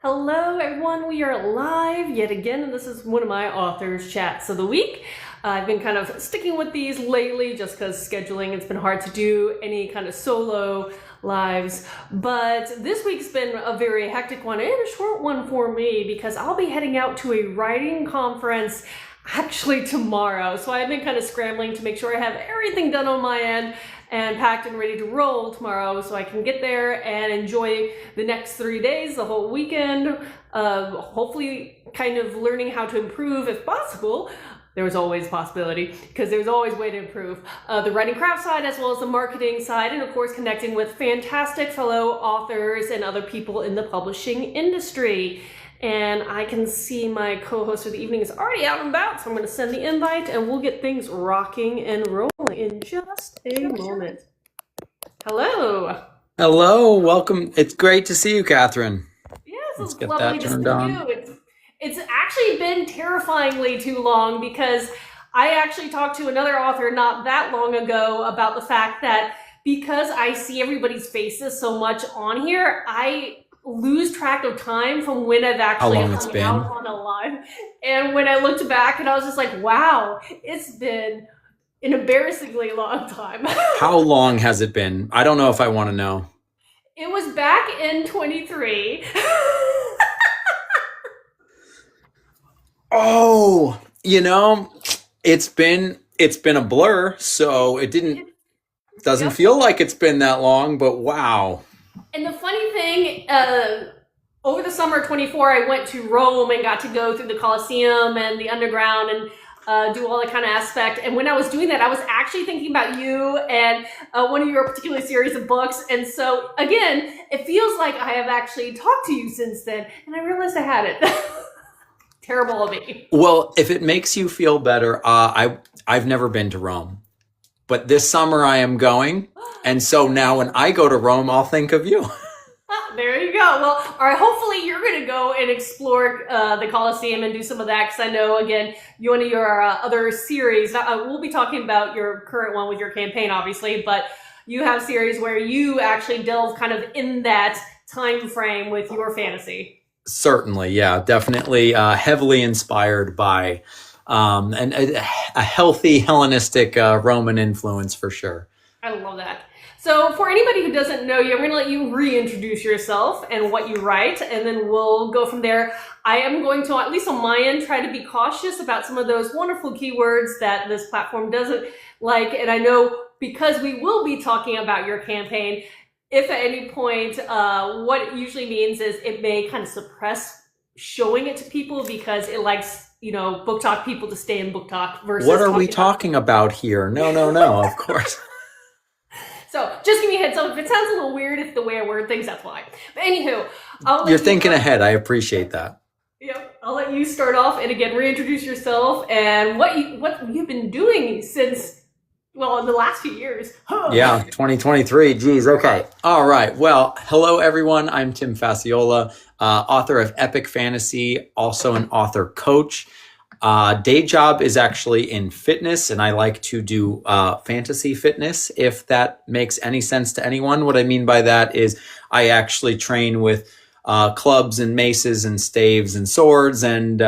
Hello, everyone. We are live yet again, and this is one of my authors' chats of the week. I've been kind of sticking with these lately just because scheduling, it's been hard to do any kind of solo lives. But this week's been a very hectic one and a short one for me because I'll be heading out to a writing conference actually tomorrow. So I've been kind of scrambling to make sure I have everything done on my end and packed and ready to roll tomorrow so I can get there and enjoy the next 3 days, the whole weekend, hopefully kind of learning how to improve if possible. There's always a possibility because there's always a way to improve the writing craft side as well as the marketing side, and of course connecting with fantastic fellow authors and other people in the publishing industry. And I can see my co-host for the evening is already out and about, so I'm going to send the invite and we'll get things rocking and rolling in just a moment. Hello. Hello, welcome. It's great to see you, Katharine. Yes, Let's it's get lovely that to turned see on. you. It's actually been terrifyingly too long because I actually talked to another author not that long ago about the fact that because I see everybody's faces so much on here, I lose track of time from when I've actually long it's hung been. out on a live. And when I looked back and I was just like, wow, it's been an embarrassingly long time. How long has it been? I don't know if I want to know. It was back in 23. Oh, it's been a blur, so doesn't Yep. feel like it's been that long, but wow. And the funny thing, over the summer of 24, I went to Rome and got to go through the Colosseum and the underground and do all that kind of aspect. And when I was doing that, I was actually thinking about you and one of your particular series of books. And so, again, it feels like I have actually talked to you since then. And I realized I hadn't. Terrible of me. Well, if it makes you feel better, I've never been to Rome, but this summer I am going. And so now when I go to Rome, I'll think of you. There you go. Well, all right, hopefully you're going to go and explore the Colosseum and do some of that because I know, again, one of your other series, we'll be talking about your current one with your campaign, obviously, but you have series where you actually delve kind of in that time frame with your fantasy. Certainly, yeah, definitely heavily inspired by a healthy Hellenistic Roman influence for sure. I love that. So for anybody who doesn't know you, I'm going to let you reintroduce yourself and what you write, and then we'll go from there. I am going to, at least on my end, try to be cautious about some of those wonderful keywords that this platform doesn't like. And I know because we will be talking about your campaign, if at any point, what it usually means is it may kind of suppress showing it to people because it likes, Book Talk people to stay in Book Talk versus What are we talking about here? No, of course. So just give me a heads up. If it sounds a little weird, it's the way I word things, that's why. But anywho, You're thinking ahead. I appreciate that. Yep, I'll let you start off and again reintroduce yourself and what you've been doing since, well, in the last few years. Yeah, 2023. Geez, okay. All right. Well, hello everyone. I'm Tim Facciola, author of epic fantasy, also an author coach. Day job is actually in fitness, and I like to do fantasy fitness, if that makes any sense to anyone. What I mean by that is I actually train with clubs and maces and staves and swords and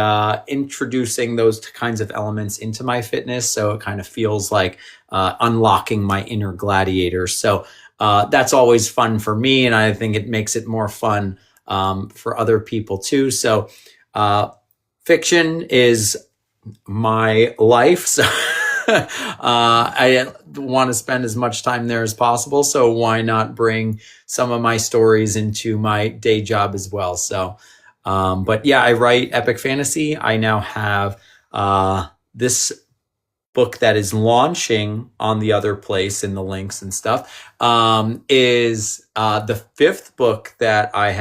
introducing those kinds of elements into my fitness. So it kind of feels like unlocking my inner gladiator. So that's always fun for me, and I think it makes it more fun for other people too. So fiction is my life, so I want to spend as much time there as possible. So why not bring some of my stories into my day job as well? So, but yeah, I write epic fantasy. I now have this book that is launching on the other place in the links and stuff, is the fifth book that I'll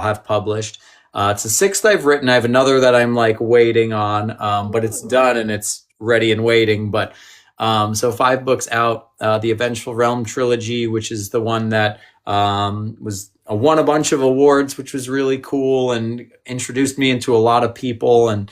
have published. It's the sixth I've written. I have another that I'm like waiting on, but it's done and it's ready and waiting. But so 5 books out. The Eventual Realm trilogy, which is the one that won a bunch of awards, which was really cool and introduced me into a lot of people. And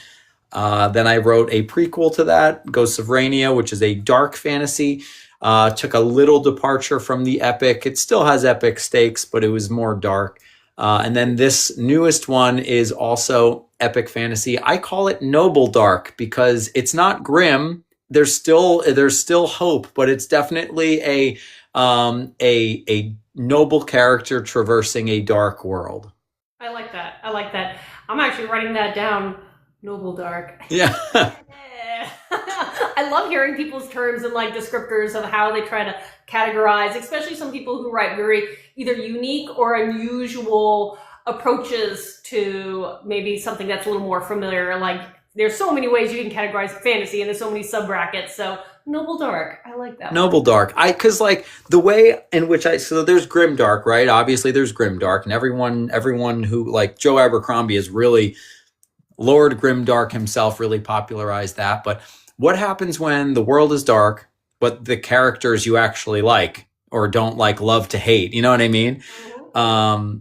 then I wrote a prequel to that, Ghosts of Rania, which is a dark fantasy. Took a little departure from the epic. It still has epic stakes, but it was more dark. And then this newest one is also epic fantasy. I call it noble dark because it's not grim. There's still hope, but it's definitely a noble character traversing a dark world. I like that. I like that. I'm actually writing that down. Noble dark. Yeah. I love hearing people's terms and like descriptors of how they try to categorize, especially some people who write very either unique or unusual approaches to maybe something that's a little more familiar. Like there's so many ways you can categorize fantasy and there's so many sub-brackets. So noble dark, I like that. Noble dark. Cause like the way in which so there's grim dark, right? Obviously there's grim dark, and everyone who like Joe Abercrombie is really Lord Grimdark himself really popularized that. But what happens when the world is dark, but the characters you actually like or don't like love to hate? You know what I mean?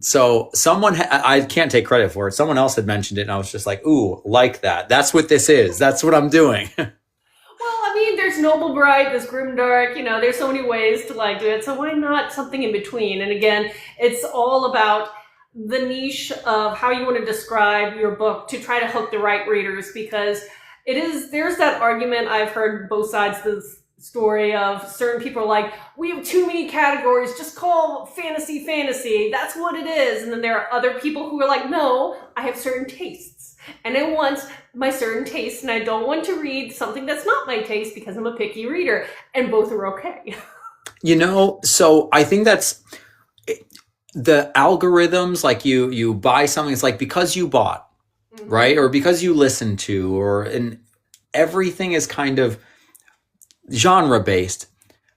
So someone, I can't take credit for it. Someone else had mentioned it and I was just like, ooh, like that. That's what this is. That's what I'm doing. Well, I mean, there's noble bright, there's grimdark, there's so many ways to like do it. So why not something in between? And again, it's all about the niche of how you want to describe your book to try to hook the right readers, because there's that argument I've heard both sides of the story of certain people are like, we have too many categories, just call fantasy, that's what it is. And then there are other people who are like, no, I have certain tastes and I want my certain tastes and I don't want to read something that's not my taste because I'm a picky reader, and both are okay. So I think that's the algorithms, like you buy something, it's like because you bought, right? Or because you listened to, and everything is kind of genre based.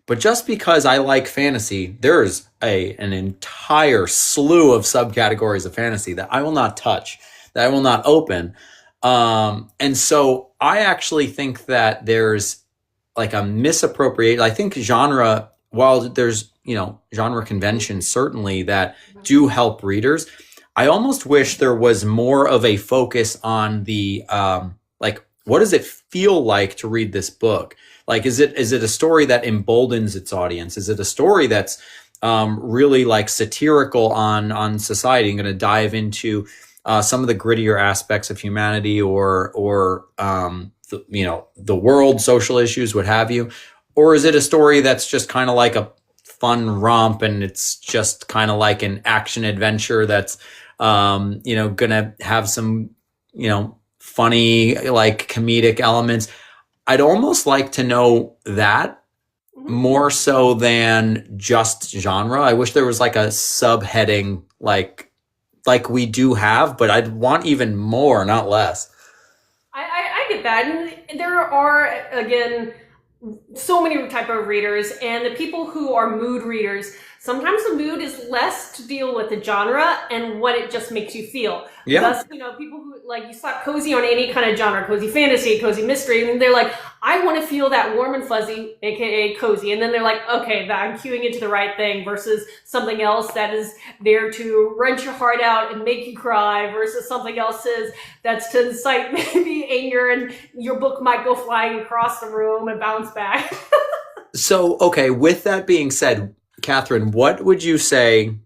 But just because I like fantasy, there's an entire slew of subcategories of fantasy that I will not touch, that I will not open. And so I actually think that there's like a misappropriate, I think genre, while there's, genre conventions certainly that do help readers, I almost wish there was more of a focus on the, what does it feel like to read this book? Like, is it a story that emboldens its audience? Is it a story that's really like satirical on society and going to dive into some of the grittier aspects of humanity or the world, social issues, what have you? Or is it a story that's just kind of like a fun romp and it's just kind of like an action adventure that's, going to have some, funny, like comedic elements? I'd almost like to know that more so than just genre. I wish there was like a subheading, like we do have, but I'd want even more, not less. I get that. And there are, again, so many type of readers, and the people who are mood readers, sometimes the mood is less to deal with the genre and what it just makes you feel. Yeah. Thus, people who like, you slap cozy on any kind of genre, cozy fantasy, cozy mystery, and they're like, I want to feel that warm and fuzzy, aka cozy. And then they're like, okay, I'm cueing into the right thing, versus something else that is there to wrench your heart out and make you cry, versus something else that's to incite maybe anger, and your book might go flying across the room and bounce back. So, okay, with that being said, Katharine, what would you say,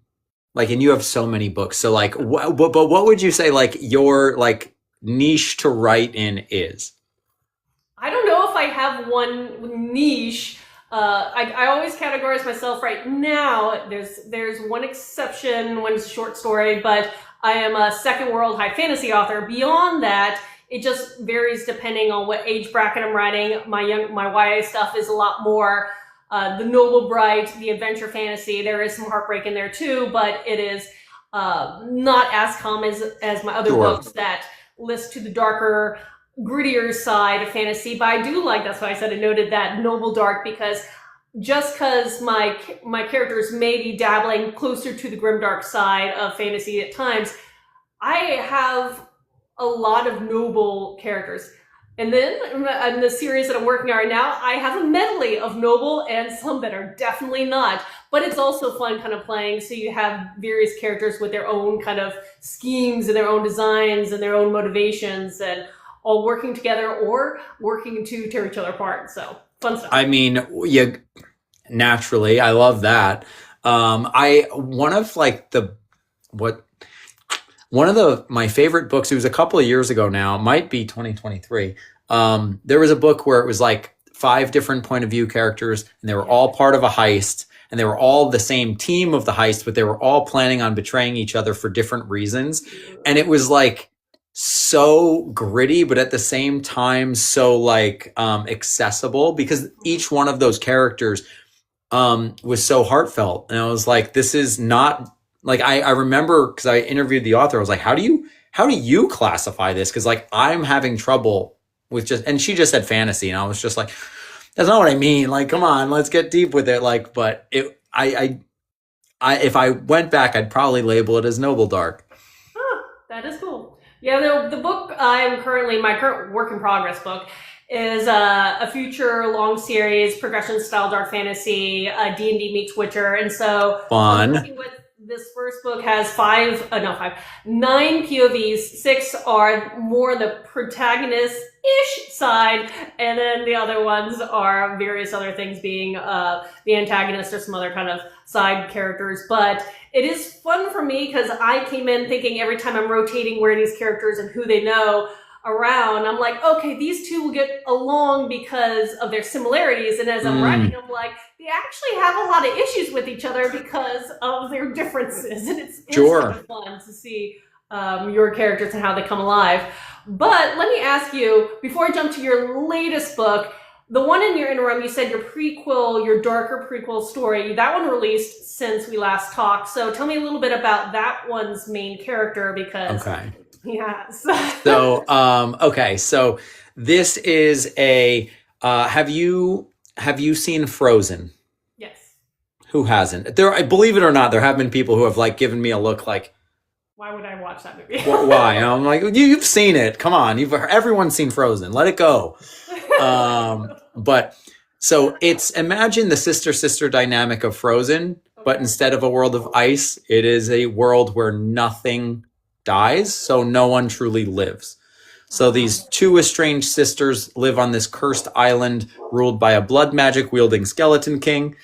like, and you have so many books, so like, but what would you say, like, your, like, niche to write in is? I don't know if I have one niche. I always categorize myself right now. There's one exception, one short story, but I am a second world high fantasy author. Beyond that, it just varies depending on what age bracket I'm writing. My YA stuff is a lot more the noble bright, the adventure fantasy. There is some heartbreak in there too, but it is not as common as my other books that list to the darker, grittier side of fantasy. But I do like, that's why I said I noted that noble dark, because just because my characters may be dabbling closer to the grimdark side of fantasy at times, I have a lot of noble characters. And then in the series that I'm working on right now, I have a medley of noble and some that are definitely not. But it's also fun kind of playing. So you have various characters with their own kind of schemes and their own designs and their own motivations, and all working together or working to tear each other apart. So fun stuff. I mean, yeah, naturally, I love that. One of like One of my favorite books, it was a couple of years ago now, it might be 2023. There was a book where it was like 5 different point of view characters, and they were all part of a heist, and they were all the same team of the heist, but they were all planning on betraying each other for different reasons. And it was like so gritty, but at the same time so like accessible, because each one of those characters was so heartfelt. And I was like, this is not like, I remember, because I interviewed the author, I was like, how do you classify this? Because like I'm having trouble with just, and she just said fantasy, and I was just like, that's not what I mean. Like, come on, let's get deep with it. Like, but if I went back, I'd probably label it as Noble Dark. Oh, that is cool. Yeah, the book I'm currently, my current work in progress book is a future long series, progression style dark fantasy, D&D meets Witcher. And so Fun. This first book has 9 POVs. 6 are more the protagonist-ish side, and then the other ones are various other things, being the antagonist or some other kind of side characters. But it is fun for me because I came in thinking every time I'm rotating where these characters and who they know around, I'm like, okay, these two will get along because of their similarities. And as I'm writing, I'm like, they actually have a lot of issues with each other because of their differences. And it's kind of fun to see your characters and how they come alive. But let me ask you, before I jump to your latest book, the one in your interim, you said your prequel, your darker prequel story, that one released since we last talked. So tell me a little bit about that one's main character, because yes. So, okay. So this is a, have you seen Frozen? Yes. Who hasn't? There, believe it or not, there have been people who have like given me a look like, why would I watch that movie? Why? And I'm like, you've seen it. Come on. Everyone's seen Frozen. Let it go. But so it's, imagine the sister dynamic of Frozen, but instead of a world of ice, it is a world where nothing dies, so no one truly lives. So these 2 estranged sisters live on this cursed island ruled by a blood magic wielding skeleton king.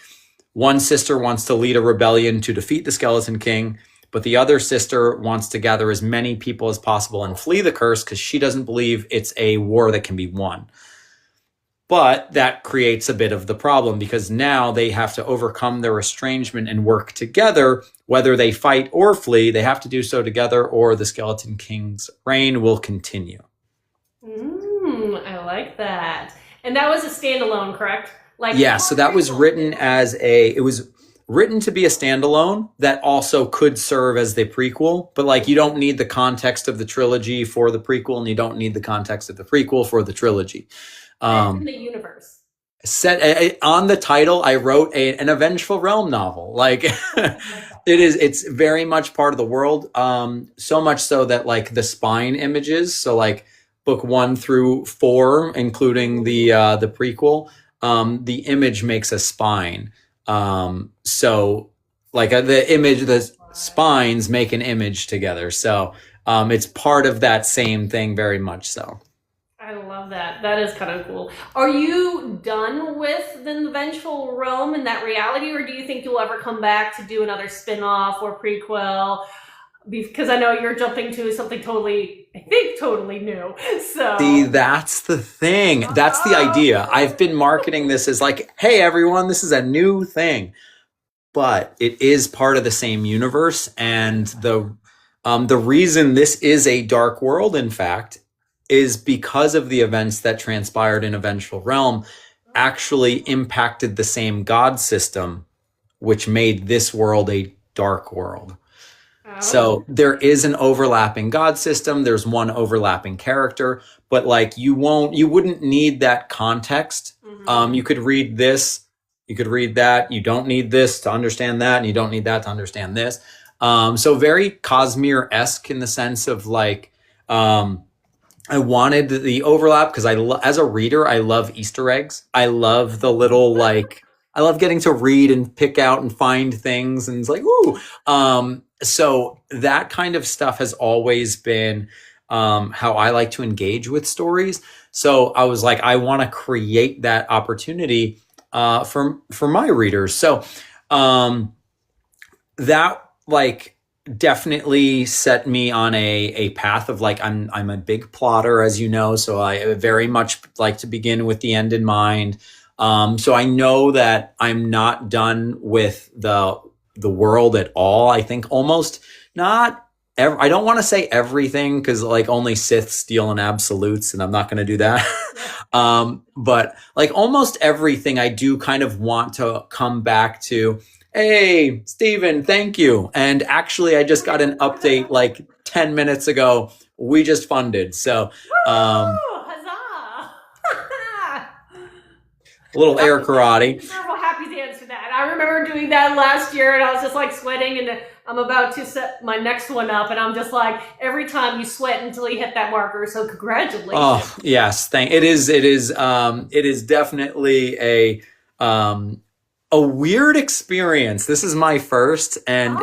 One sister wants to lead a rebellion to defeat the skeleton king, but the other sister wants to gather as many people as possible and flee the curse because she doesn't believe it's a war that can be won. But that creates a bit of the problem, because now they have to overcome their estrangement and work together. Whether they fight or flee, they have to do so together, or the Skeleton King's reign will continue. I like that. And that was a standalone, correct? Like, yeah, so that was written it was written to be a standalone that also could serve as the prequel, but like you don't need the context of the trilogy for the prequel, and you don't need the context of the prequel for the trilogy. In the universe. Set on the title, I wrote an Avengeful Realm novel. Like it's very much part of the world. So much so that like the spine images, so like book 1 through 4, including the prequel, the image makes a spine. So like the spines make an image together. So it's part of that same thing, very much so. I love that. That is kind of cool. Are you done with the Vengeful Realm in that reality, or do you think you'll ever come back to do another spin-off or prequel? Because I know you're jumping to something totally new. So see, that's the thing. That's the idea. I've been marketing this as like, hey, everyone, this is a new thing. But it is part of the same universe. And the reason this is a dark world, in fact, is because of the events that transpired in A Vengeful Realm actually impacted the same god system, which made this world a dark world. Oh. So there is an overlapping god system. There's one overlapping character, but like you wouldn't need that context. Mm-hmm. You could read this, you could read that. You don't need this to understand that, and you don't need that to understand this. So very Cosmere-esque in the sense of like, I wanted the overlap because as a reader, I love Easter eggs. I love the little I love getting to read and pick out and find things, and it's like, ooh. So that kind of stuff has always been how I like to engage with stories. So I was like, I want to create that opportunity for my readers. So that like definitely set me on a path of like I'm a big plotter, as you know, so I very much like to begin with the end in mind. So I know that I'm not done with the world at all. I think almost not. I don't want to say everything because like only Siths deal in absolutes, and I'm not going to do that. But like almost everything, I do kind of want to come back to. Hey, Steven, thank you. And actually, I just got an update like 10 minutes ago. We just funded. So, Huzzah! a little air karate. Several happy dance for that. I remember doing that last year, and I was just like sweating, and I'm about to set my next one up, and I'm just like, every time you sweat until you hit that marker. So congratulations. Oh, yes. It is definitely a weird experience. This is my first, and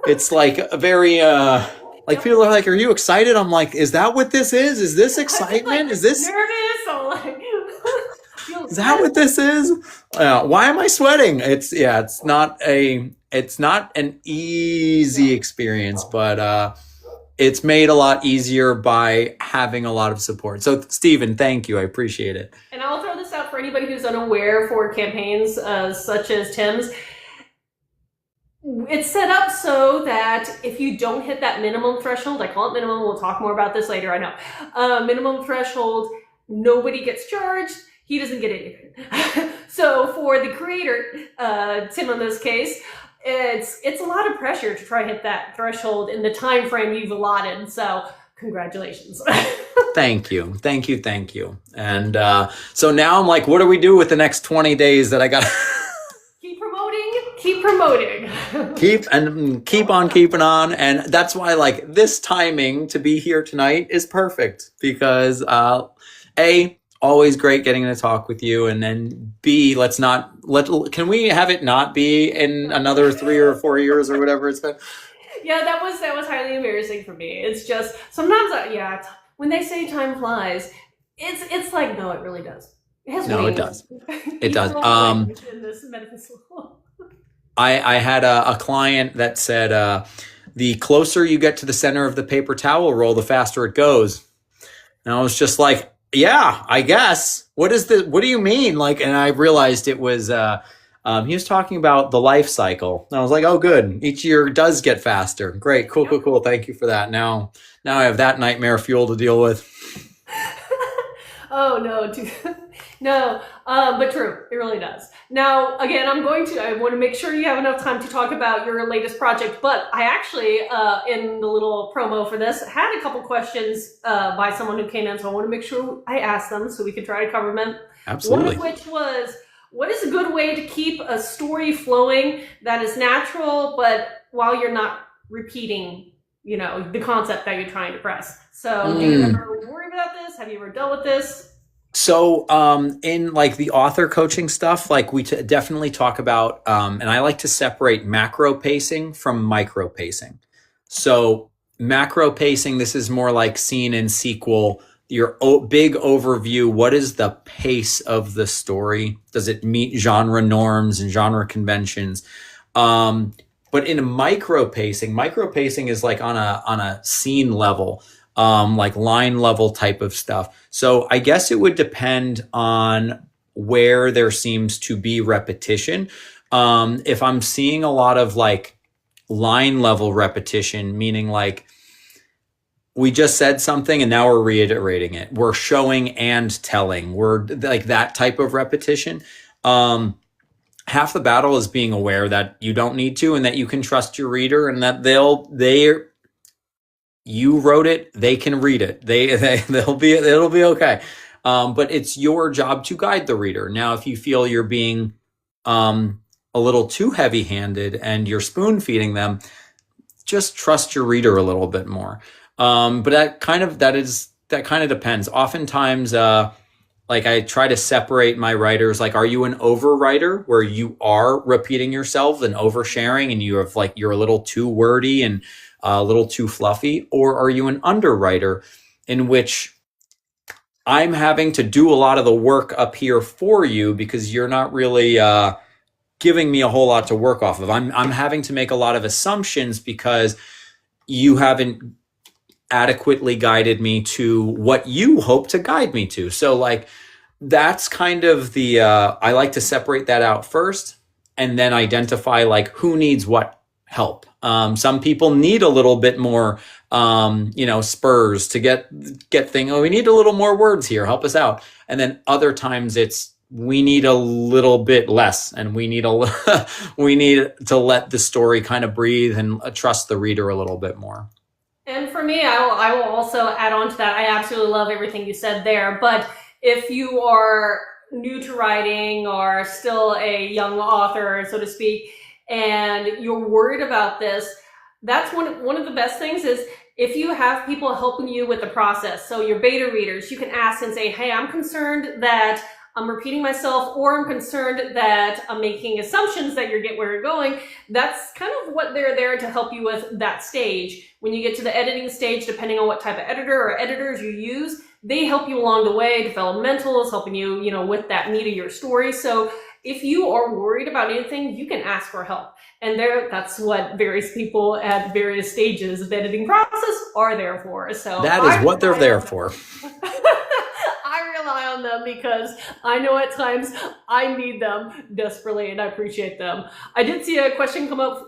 it's like a very like people are like, "Are you excited?" I'm like, "Is that what this is? Is this excitement? Like, is this nervous?" Or like, is that what this is? Why am I sweating? It's not an easy experience, but it's made a lot easier by having a lot of support. So, Steven, thank you. I appreciate it. And I'll throw this out for anybody who's unaware for campaigns such as Tim's. It's set up so that if you don't hit that minimum threshold, I call it minimum, we'll talk more about this later, I know. Minimum threshold, nobody gets charged, he doesn't get anything. So for the creator, Tim in this case, it's a lot of pressure to try to hit that threshold in the time frame you've allotted. So congratulations. Thank you. And so now I'm like, what do we do with the next 20 days that I got? Keep promoting. keep on keeping on. And that's why like this timing to be here tonight is perfect because always great getting to talk with you, and then B, can we have it not be in another 3 or 4 years or whatever it's been? Yeah, that was highly embarrassing for me. It's just sometimes when they say time flies, it's like no, it really does. It has wings. It does. It does. In this metaphysical. I had a client that said the closer you get to the center of the paper towel roll, the faster it goes. And I was just like, yeah, I guess. What is this? What do you mean? Like, and I realized it was, he was talking about the life cycle. And I was like, oh, good. Each year does get faster. Great. Cool. Thank you for that. Now I have that nightmare fuel to deal with. Oh, no. No, but true. It really does. Now, again, I want to make sure you have enough time to talk about your latest project, but I actually, in the little promo for this, had a couple questions by someone who came in, so I want to make sure I ask them so we can try to cover them. Absolutely. One of which was, what is a good way to keep a story flowing that is natural, but while you're not repeating, the concept that you're trying to press? So do you ever worry about this? Have you ever dealt with this? So in like the author coaching stuff, like we definitely talk about, and I like to separate macro pacing from micro pacing. So macro pacing, this is more like scene and sequel, your big overview. What is the pace of the story? Does it meet genre norms and genre conventions? But in a micro pacing is like on a scene level. Like line level type of stuff. So I guess it would depend on where there seems to be repetition. If I'm seeing a lot of like line level repetition, meaning like we just said something and now we're reiterating it. We're showing and telling. We're like that type of repetition. Half the battle is being aware that you don't need to, and that you can trust your reader, and that you wrote it, they can read it. It'll be okay. But it's your job to guide the reader. Now, if you feel you're being a little too heavy-handed and you're spoon-feeding them, just trust your reader a little bit more. But that kind of depends. Oftentimes, like I try to separate my writers. Like, are you an overwriter where you are repeating yourself and oversharing, and you're a little too wordy and a little too fluffy? Or are you an underwriter in which I'm having to do a lot of the work up here for you because you're not really giving me a whole lot to work off of. I'm having to make a lot of assumptions because you haven't adequately guided me to what you hope to guide me to. So like that's kind of the I like to separate that out first and then identify like who needs what help. Some people need a little bit more spurs to get things. Oh, we need a little more words here. Help us out. And then other times it's we need a little bit less, and we need we need to let the story kind of breathe and trust the reader a little bit more. And for me, I will also add on to that. I absolutely love everything you said there. But if you are new to writing or still a young author, so to speak, and you're worried about this, that's one of the best things is if you have people helping you with the process. So your beta readers, you can ask and say, hey, I'm concerned that I'm repeating myself, or I'm concerned that I'm making assumptions that you get where you're going. That's kind of what they're there to help you with that stage. When you get to the editing stage, depending on what type of editor or editors you use, they help you along the way, developmentals, helping you, with that meat of your story. So if you are worried about anything, you can ask for help. And that's what various people at various stages of the editing process are there for. So that is what they're there for. I rely on them because I know at times I need them desperately, and I appreciate them. I did see a question come up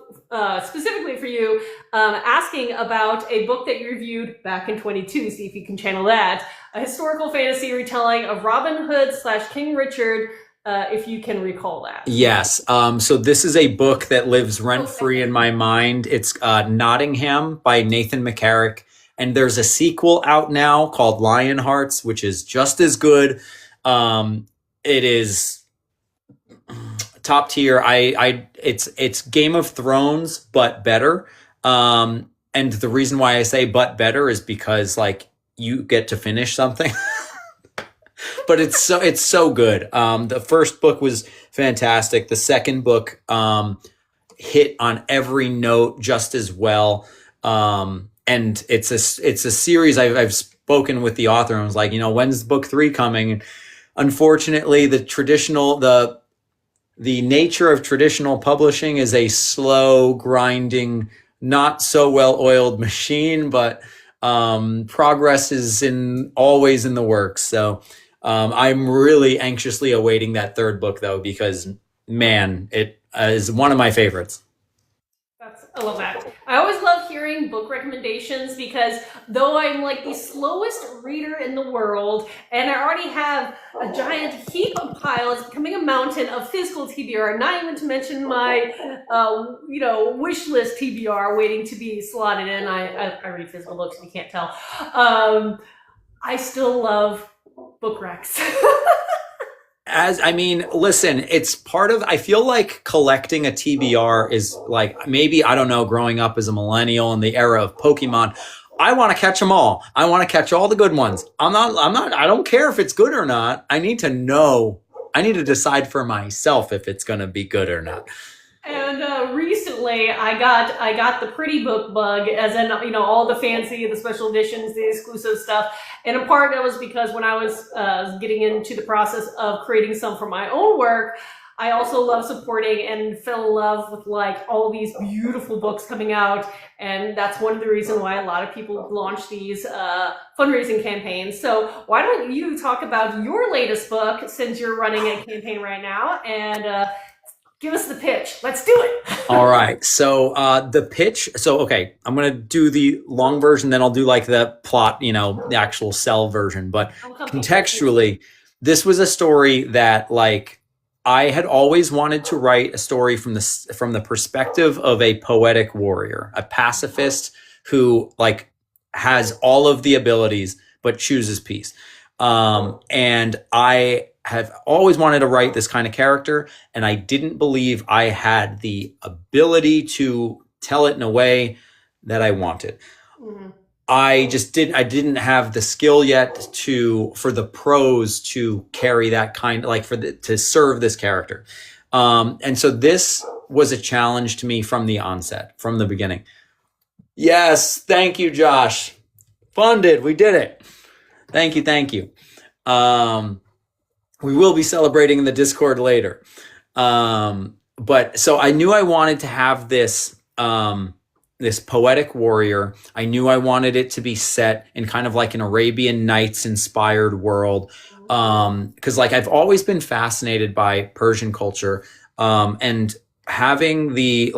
specifically for you, asking about a book that you reviewed back in 22. See if you can channel that. A historical fantasy retelling of Robin Hood / King Richard, if you can recall that. Yes. So this is a book that lives rent-free in my mind. It's Nottingham by Nathan McCarrick. And there's a sequel out now called Lionhearts, which is just as good. It is top tier. It's Game of Thrones, but better. And the reason why I say but better is because like you get to finish something. But it's so good. The first book was fantastic. The second book hit on every note just as well. And it's a series. I've spoken with the author and was like, when's book 3 coming? And unfortunately, the nature of traditional publishing is a slow, grinding, not so well-oiled machine, but progress is always in the works. So I'm really anxiously awaiting that third book, though, because man, it is one of my favorites. I love that. I always love hearing book recommendations because though I'm like the slowest reader in the world and I already have a giant heap of piles, becoming a mountain of physical TBR, not even to mention my, wish list TBR waiting to be slotted in. I read physical books if you can't tell. I still love book recs. Listen, it's part of, I feel like collecting a TBR is like, maybe, I don't know, growing up as a millennial in the era of Pokemon, I want to catch them all. I want to catch all the good ones. I don't care if it's good or not. I need to know, I need to decide for myself if it's going to be good or not. And recently I got the pretty book bug, as in, all the fancy, the special editions, the exclusive stuff. And in part that was because when I was getting into the process of creating some for my own work, I also love supporting and fell in love with like all these beautiful books coming out. And that's one of the reasons why a lot of people launch these fundraising campaigns. So why don't you talk about your latest book, since you're running a campaign right now, and give us the pitch. Let's do it. All right. So the pitch. So, okay, I'm going to do the long version, then I'll do like the plot, the actual cell version. But contextually, this was a story that like I had always wanted to write a story from the perspective of a poetic warrior, a pacifist who like has all of the abilities, but chooses peace. And I have always wanted to write this kind of character, and I didn't believe I had the ability to tell it in a way that I wanted. Mm-hmm. I didn't have the skill yet for the prose to carry that kind, like to serve this character. And so this was a challenge to me from the onset, from the beginning. Yes. Thank you, Josh. Funded. We did it. Thank you. We will be celebrating in the Discord later. but so I knew I wanted to have this poetic warrior. I knew I wanted it to be set in kind of like an Arabian Nights inspired world. Because like I've always been fascinated by Persian culture. And having the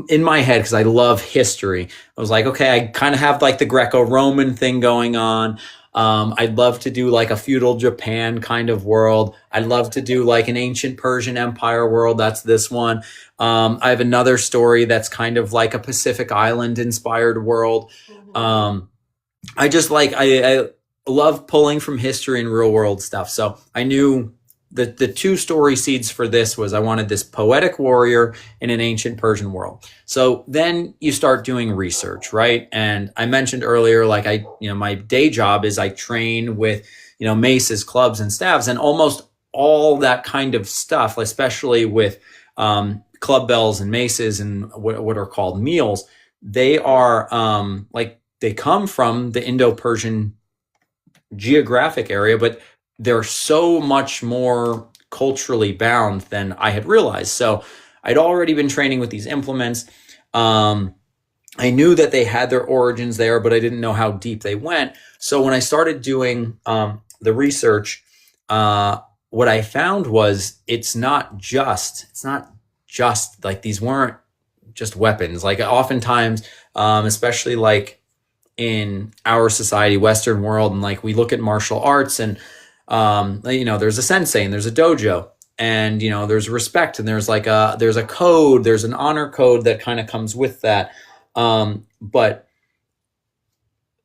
in my head, because I love history, I was like, okay, I kind of have like the Greco-Roman thing going on. I'd love to do like a feudal Japan kind of world. I'd love to do like an ancient Persian Empire world. That's this one. I have another story that's kind of like a Pacific Island inspired world. I just like, I love pulling from history and real world stuff. So I knew that the two story seeds for this was I wanted this poetic warrior in an ancient Persian world. So then you start doing research, right? And I mentioned earlier, like my day job is I train with, maces, clubs, and staves, and almost all that kind of stuff, especially with club bells and maces and what are called meals. They are they come from the Indo-Persian geographic area, but they're so much more culturally bound than I had realized. So I'd already been training with these implements. I knew that they had their origins there, but I didn't know how deep they went. So when I started doing the research, what I found was it's not just like these weren't just weapons. Like oftentimes, especially like in our society, Western world, and like we look at martial arts and there's a sensei and there's a dojo, and there's respect, and there's a code, there's an honor code that kind of comes with that. But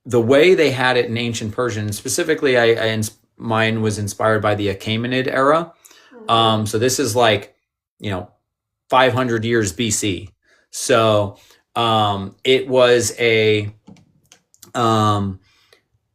the way they had it in ancient Persian, specifically, mine was inspired by the Achaemenid era. So this is like 500 years BC. So it was I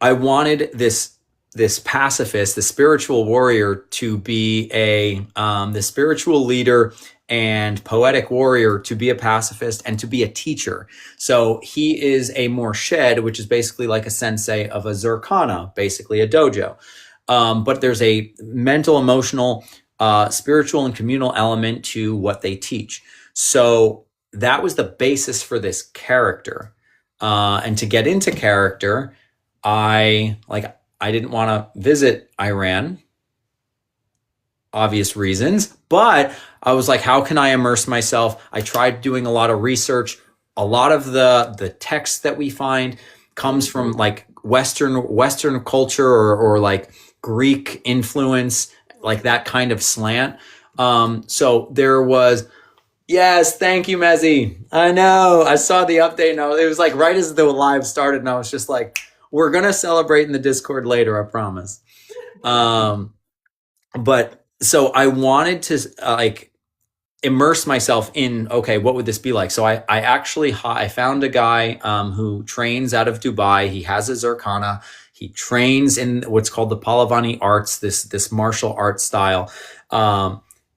wanted this pacifist, the spiritual warrior, to be the spiritual leader and poetic warrior to be a pacifist and to be a teacher. So he is a morshed, which is basically like a sensei of a zurkhana, basically a dojo. But there's a mental, emotional, spiritual, and communal element to what they teach. So that was the basis for this character. And to get into character, I didn't want to visit Iran, obvious reasons, but I was like, how can I immerse myself? I tried doing a lot of research. A lot of the text that we find comes from like Western culture or like Greek influence, like that kind of slant. So there was, yes, thank you, Mezzy. I know, I saw the update now. It was like right as the live started, and I was just like, we're going to celebrate in the Discord later, I promise. But so I wanted to immerse myself in, okay, what would this be like? So I found a guy who trains out of Dubai. He has a zurkhana. He trains in what's called the Pahlavi arts, this martial art style.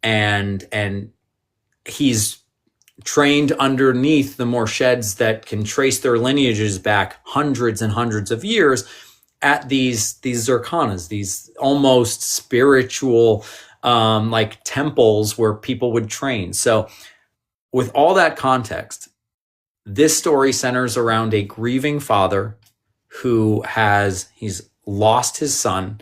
And he's trained underneath the morsheds that can trace their lineages back hundreds and hundreds of years at these zurkhanas, these almost spiritual like temples where people would train. So with all that context, this story centers around a grieving father who he's lost his son.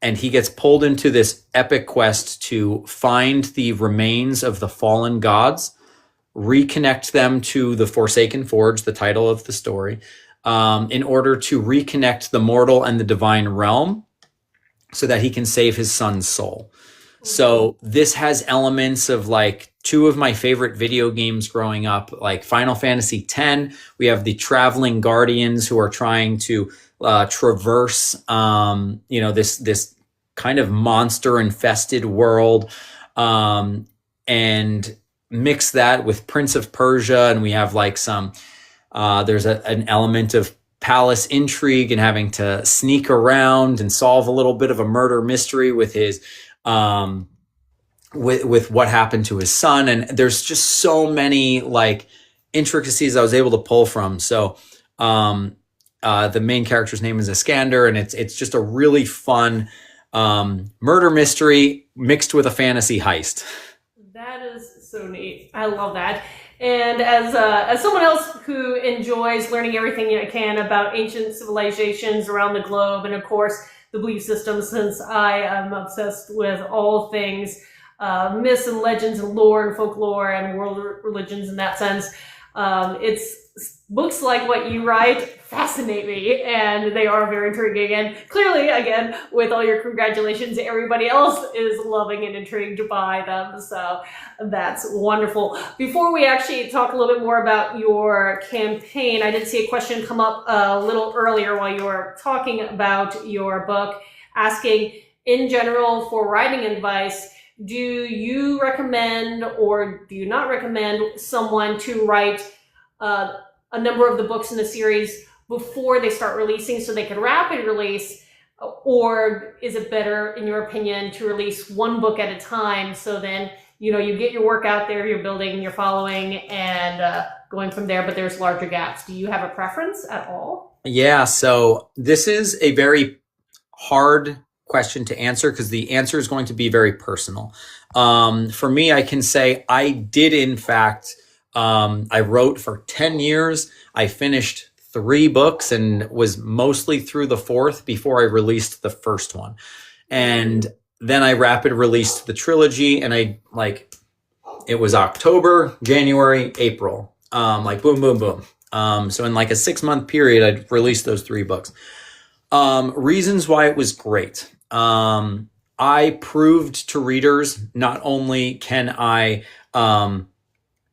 And he gets pulled into this epic quest to find the remains of the fallen gods, reconnect them to the Forsaken Forge, the title of the story, in order to reconnect the mortal and the divine realm so that he can save his son's soul. So this has elements of like two of my favorite video games growing up, like Final Fantasy X. We have the traveling guardians who are trying to traverse, this kind of monster infested world, and mix that with Prince of Persia. And we have like there's an element of palace intrigue and having to sneak around and solve a little bit of a murder mystery with his, with what happened to his son. And there's just so many like intricacies I was able to pull from. So, the main character's name is Iskander, and it's just a really fun murder mystery mixed with a fantasy heist. That is so neat. I love that. And as someone else who enjoys learning everything you can about ancient civilizations around the globe, and of course the belief system, since I am obsessed with all things myths and legends and lore and folklore and world religions in that sense, it's books like what you write fascinate me, and they are very intriguing. And clearly, again, with all your congratulations, everybody else is loving and intrigued by them. So that's wonderful. Before we actually talk a little bit more about your campaign, I did see a question come up a little earlier while you were talking about your book, asking, in general, for writing advice, do you recommend or do you not recommend someone to write a number of the books in the series before they start releasing so they can rapid release? Or is it better, in your opinion, to release one book at a time, so then, you know, you get your work out there, you're building your following and going from there, but there's larger gaps? Do you have a preference at all? Yeah, so this is a very hard question to answer because the answer is going to be very personal. For me, I can say I did, in fact, I wrote for 10 years. I finished 3 books and was mostly through the 4th before I released the first one. And then I rapid released the trilogy, and it was October, January, April, boom, boom, boom. So in like a 6-month period, I'd released those 3 books. Reasons why it was great. I proved to readers, not only can I,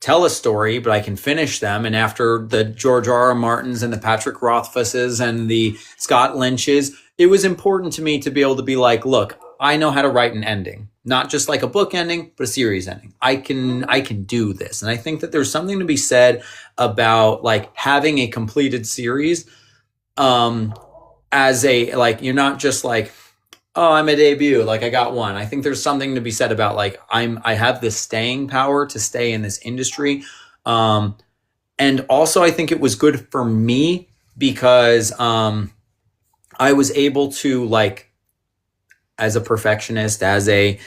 tell a story, but I can finish them. And after the George R.R. Martins and the Patrick Rothfusses and the Scott Lynch's, it was important to me to be able to be like, look, I know how to write an ending, not just like a book ending, but a series ending. I can do this. And I think that there's something to be said about like having a completed series, as a, like, you're not just like, oh, I'm a debut, like I got one. I think there's something to be said about like, I have this staying power to stay in this industry. And also I think it was good for me because, I was able to, like, as a perfectionist, as a,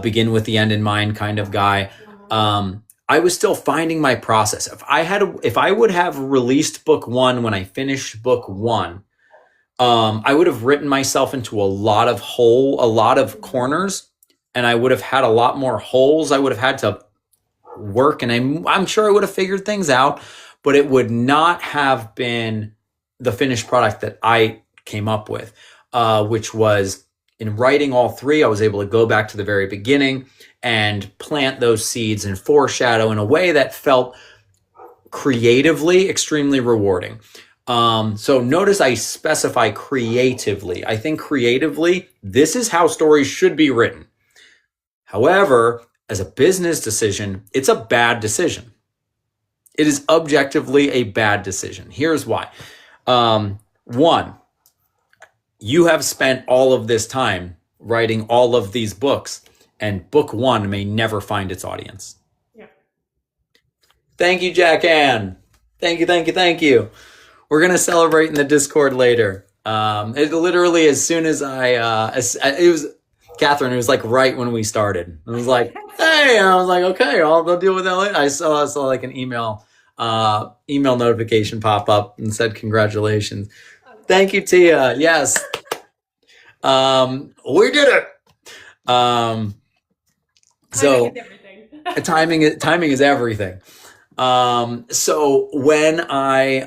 begin with the end in mind kind of guy, I was still finding my process. If I would have released book 1 when I finished book 1, I would have written myself into a lot of corners, and I would have had a lot more holes I would have had to work. And I'm sure I would have figured things out, but it would not have been the finished product that I came up with, which was, in writing all 3, I was able to go back to the very beginning and plant those seeds and foreshadow in a way that felt creatively extremely rewarding. So notice I specify creatively. I think creatively, this is how stories should be written. However, as a business decision, it's a bad decision. It is objectively a bad decision. Here's why. 1, you have spent all of this time writing all of these books, and book 1 may never find its audience. Yeah. Thank you, Jack Ann. Thank you, thank you, thank you. We're going to celebrate in the Discord later. It literally, as soon as it was Katharine, it was like right when we started. I was like, hey, and I was like, okay, I'll deal with that later. I saw like an email notification pop up and said, congratulations. Thank you, Tia. Yes. We did it. So timing is everything. So when I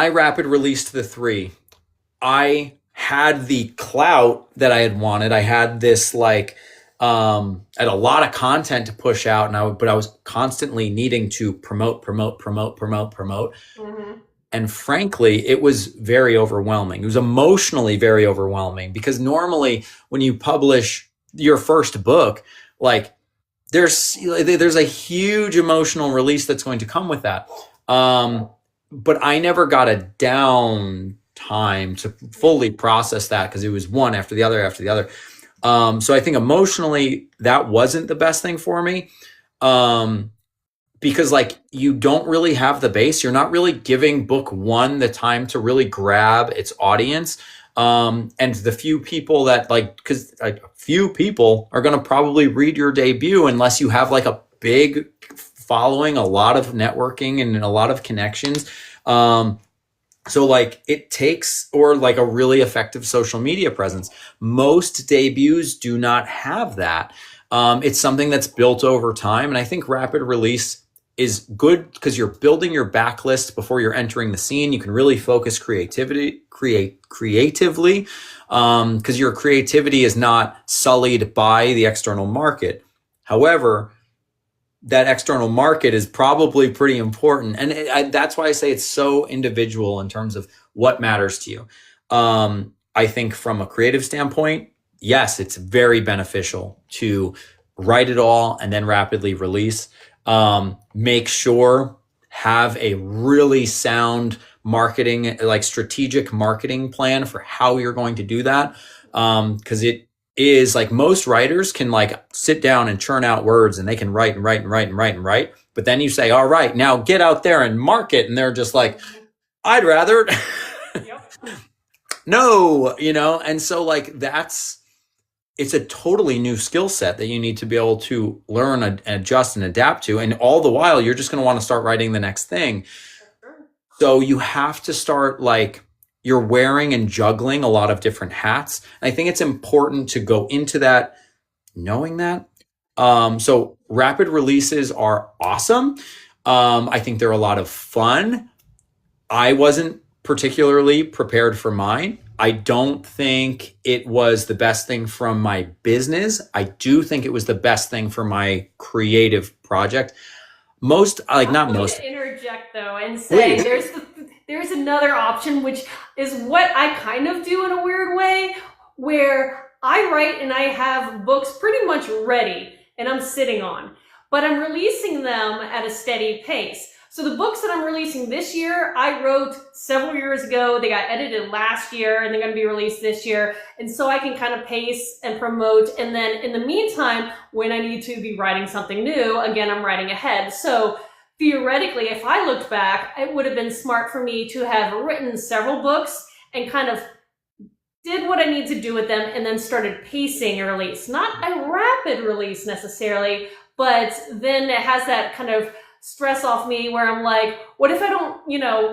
rapid released the 3, I had the clout that I had wanted. I had this I had a lot of content to push out, but I was constantly needing to promote. Mm-hmm. And frankly, it was very overwhelming. It was emotionally very overwhelming because normally when you publish your first book, like, there's a huge emotional release that's going to come with that. But I never got a down time to fully process that because it was one after the other. So I think emotionally that wasn't the best thing for me. Because like, you don't really have the base. You're not really giving book 1 the time to really grab its audience. And the few people that like, because a few people are going to probably read your debut unless you have like a big following, a lot of networking and a lot of connections. So like it takes, or like a really effective social media presence. Most debuts do not have that. It's something that's built over time. And I think rapid release is good because you're building your backlist before you're entering the scene. You can really focus creatively, because your creativity is not sullied by the external market. However, that external market is probably pretty important. And that's why I say it's so individual in terms of what matters to you. I think from a creative standpoint, yes, it's very beneficial to write it all and then rapidly release. Make sure, have a really sound marketing, like strategic marketing plan for how you're going to do that. Because it is like most writers can like sit down and churn out words and they can write and write and write and write and write. But then you say, all right, now get out there and market. And they're just like, I'd rather no, and so like it's a totally new skill set that you need to be able to learn and adjust and adapt to. And all the while, you're just going to want to start writing the next thing. So you have to start like, you're wearing and juggling a lot of different hats. And I think it's important to go into that knowing that. So rapid releases are awesome. I think they're a lot of fun. I wasn't particularly prepared for mine. I don't think it was the best thing from my business. I do think it was the best thing for my creative project. Not most. Interject though and say there's another option, which is what I kind of do in a weird way, where I write and I have books pretty much ready and I'm sitting on, but I'm releasing them at a steady pace. So the books that I'm releasing this year, I wrote several years ago. They got edited last year and they're going to be released this year. And so I can kind of pace and promote. And then in the meantime, when I need to be writing something new, again, I'm writing ahead. So theoretically, if I looked back, it would have been smart for me to have written several books and kind of did what I need to do with them and then started pacing a release. Not a rapid release necessarily, but then it has that kind of stress off me where I'm like, what if I don't,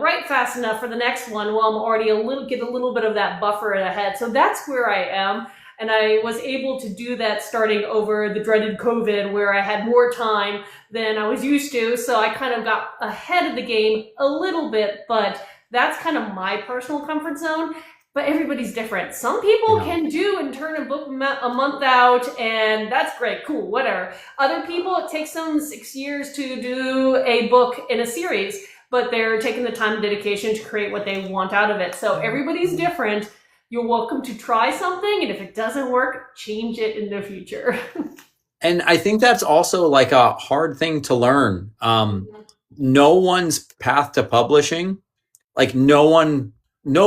write fast enough for the next one? Well, I'm already get a little bit of that buffer ahead. So that's where I am. And I was able to do that starting over the dreaded COVID, where I had more time than I was used to. So I kind of got ahead of the game a little bit, but that's kind of my personal comfort zone. But everybody's different. Some people can do and turn a book a month out, and that's great, cool, whatever. Other people, it takes them 6 years to do a book in a series, but they're taking the time and dedication to create what they want out of it. So everybody's different. You're welcome to try something, and if it doesn't work, change it in the future. And I think that's also like a hard thing to learn. No one's path to publishing, like no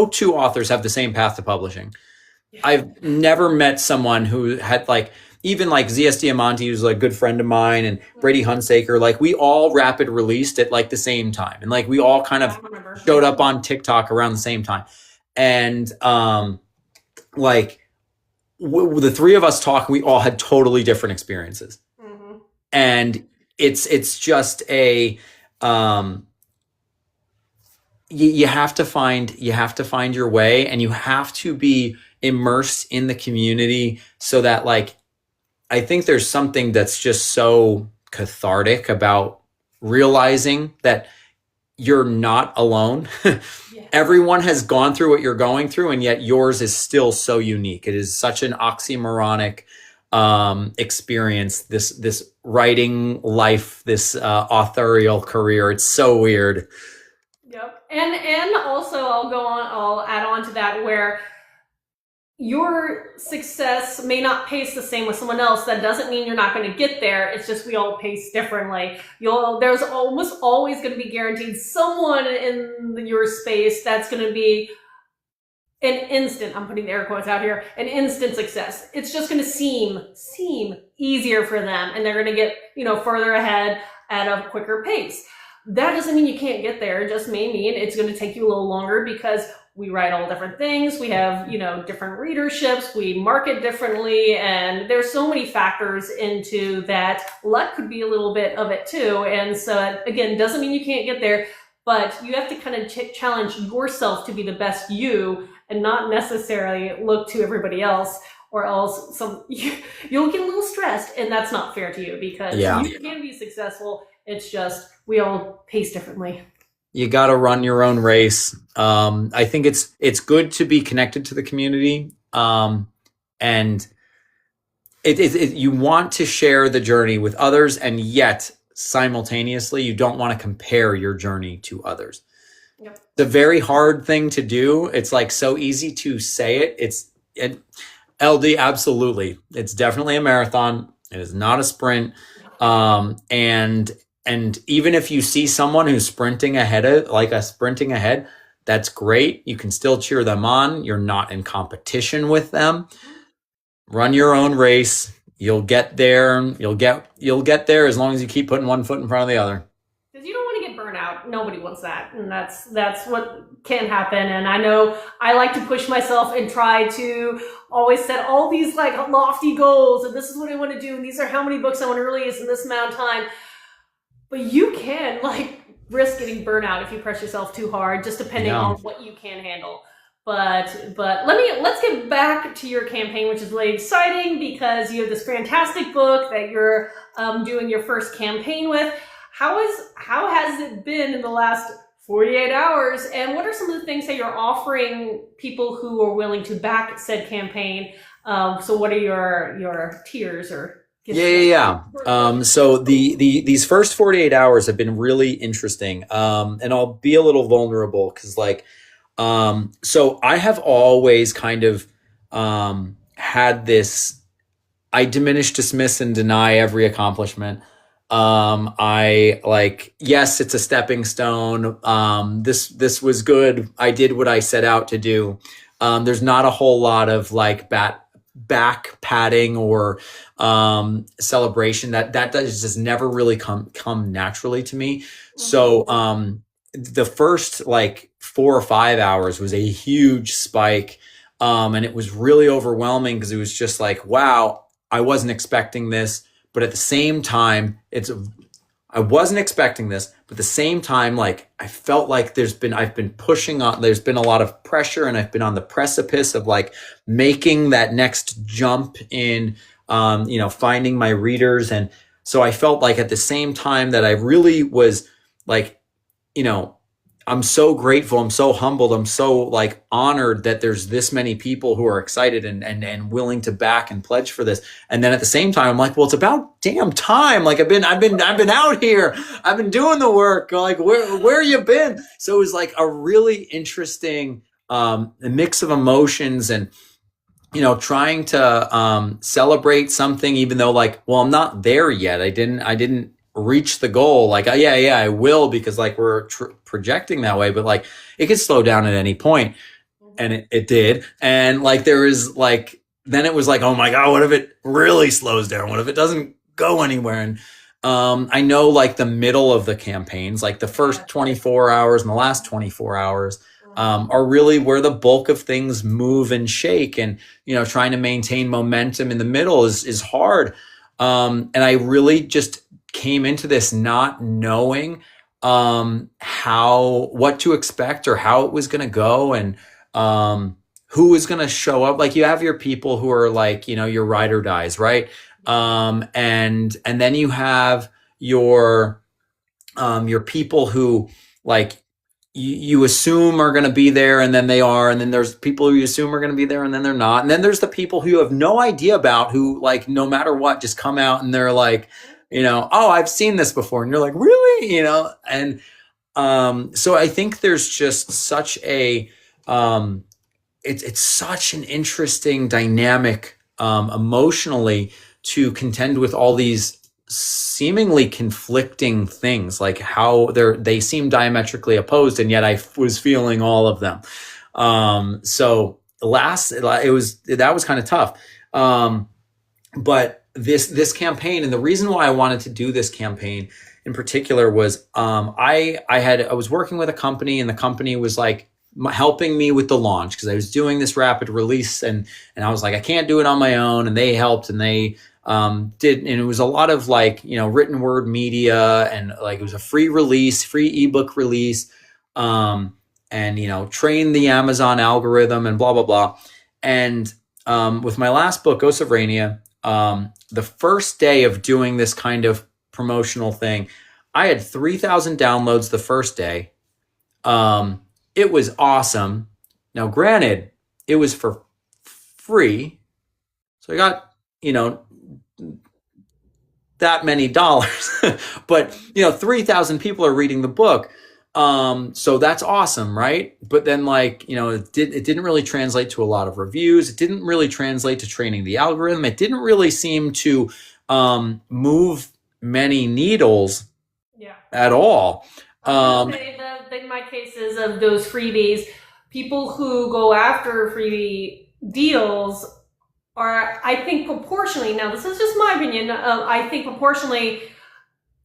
two authors have the same path to publishing. I've never met someone who had like, even like Z.S. Diamante, who's like a good friend of mine, and Brady Hunsaker, like we all rapid released at like the same time. And like we all kind of showed up on TikTok around the same time. And the three of us talk, we all had totally different experiences. Mm-hmm. And it's just a, you have to find your way, and you have to be immersed in the community so that like, I think there's something that's just so cathartic about realizing that you're not alone. Everyone has gone through what you're going through, and yet yours is still so unique. It is such an oxymoronic experience, this writing life, this authorial career. It's so weird. Yep. And also I'll add on to that, where your success may not pace the same with someone else. That doesn't mean you're not going to get there. It's just we all pace differently. There's almost always going to be guaranteed someone in your space that's going to be an instant, I'm putting the air quotes out here, an instant success. It's just going to seem easier for them, and they're going to get, further ahead at a quicker pace. That doesn't mean you can't get there. It just may mean it's going to take you a little longer, because we write all different things. We have, different readerships. We market differently. And there's so many factors into that. Luck could be a little bit of it too. And so again, doesn't mean you can't get there, but you have to kind of challenge yourself to be the best you and not necessarily look to everybody else, or else you'll get a little stressed, and that's not fair to you, because you can be successful. It's just we all pace differently. You got to run your own race. I think it's good to be connected to the community, and you want to share the journey with others, and yet simultaneously you don't want to compare your journey to others. Yep. It's a very hard thing to do. It's like so easy to say it. LD, absolutely. It's definitely a marathon. It is not a sprint. And even if you see someone who's sprinting ahead, that's great. You can still cheer them on. You're not in competition with them. Run your own race. You'll get there. You'll get there as long as you keep putting one foot in front of the other. Because you don't want to get burnt out. Nobody wants that. And that's what can happen. And I know I like to push myself and try to always set all these like lofty goals. And this is what I want to do. And these are how many books I want to release in this amount of time. But you can risk getting burnout if you press yourself too hard, just depending on what you can handle. But let's get back to your campaign, which is really exciting because you have this fantastic book that you're doing your first campaign with. How has it been in the last 48 hours? And what are some of the things that you're offering people who are willing to back said campaign? So what are your tiers or? So these first 48 hours have been really interesting. And I'll be a little vulnerable because so I have always kind of had this, I diminish, dismiss, and deny every accomplishment. Yes, it's a stepping stone. This was good. I did what I set out to do. There's not a whole lot of back patting or celebration that does just never really come naturally to me. So the first 4 or 5 hours was a huge spike, and it was really overwhelming because it was just wow, I wasn't expecting this, but at the same time I wasn't expecting this, but at the same time, I felt like I've been pushing on, there's been a lot of pressure, and I've been on the precipice of making that next jump in, finding my readers. And so I felt at the same time that I really was I'm so grateful. I'm so humbled. I'm so honored that there's this many people who are excited and willing to back and pledge for this. And then at the same time, I'm well, it's about damn time. I've been out here. I've been doing the work. Where you been? So it was a really interesting mix of emotions and, trying to celebrate something, even though I'm not there yet. I didn't reach the goal. I will, because we're projecting that way, but it could slow down at any point. And it did. And there was then it was oh my God, what if it really slows down? What if it doesn't go anywhere? And I know the middle of the campaigns, the first 24 hours and the last 24 hours are really where the bulk of things move and shake. And, trying to maintain momentum in the middle is hard. And I really just came into this not knowing what to expect or how it was going to go, and who was going to show up. You have your people who are your ride or dies, right? And then you have your people who you assume are going to be there, and then they are. And then there's people who you assume are going to be there, and then they're not. And then there's the people who you have no idea about, who no matter what, just come out and they're oh, I've seen this before. And you're really? And so I think there's just such a, it's such an interesting dynamic emotionally to contend with all these seemingly conflicting things, how they seem diametrically opposed, and yet I was feeling all of them. So that was kind of tough. But this campaign, and the reason why I wanted to do this campaign in particular was I was working with a company, and the company was helping me with the launch because I was doing this rapid release, and I was like, I can't do it on my own, and they helped, and they did, and it was a lot of like, written word media, and like it was a free release, free ebook release, and train the Amazon algorithm and blah blah blah. And with my last book, Ghosts of Rania, the first day of doing this kind of promotional thing, I had 3,000 downloads the first day. It was awesome. Now, granted, it was for free, so I got that many dollars, but 3,000 people are reading the book. So that's awesome, right? But then it didn't really translate to a lot of reviews. It didn't really translate to training the algorithm. It didn't really seem to move many needles at all. In my cases of those freebies, people who go after freebie deals are, I think proportionally, now this is just my opinion, I think proportionally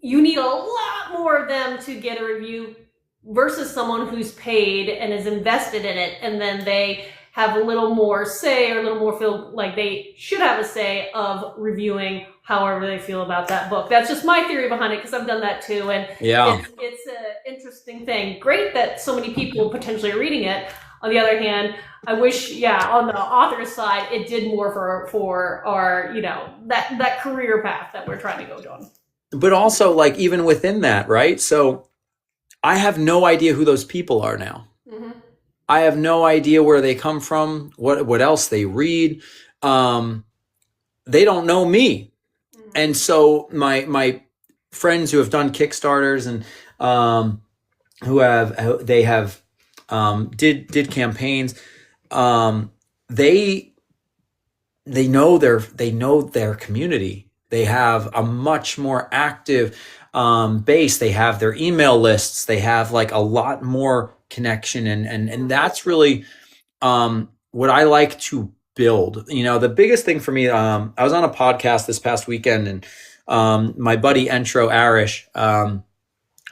you need a lot more of them to get a review versus someone who's paid and is invested in it, and then they have a little more say, or a little more feel like they should have a say of reviewing however they feel about that book. That's just my theory behind it, because I've done that too, and it's an interesting thing. Great that so many people potentially are reading it. On the other hand, I wish, on the author's side, it did more for our, that career path that we're trying to go down. But also, like, even within that, right? So I have no idea who those people are now. Mm-hmm. I have no idea where they come from, what else they read. They don't know me. Mm-hmm. And so my friends who have done Kickstarters and they have did campaigns, they know their community. They have a much more active base. They have their email lists. They have like a lot more connection, and that's really what I like to build. The biggest thing for me, I was on a podcast this past weekend, and my buddy Entro Arish,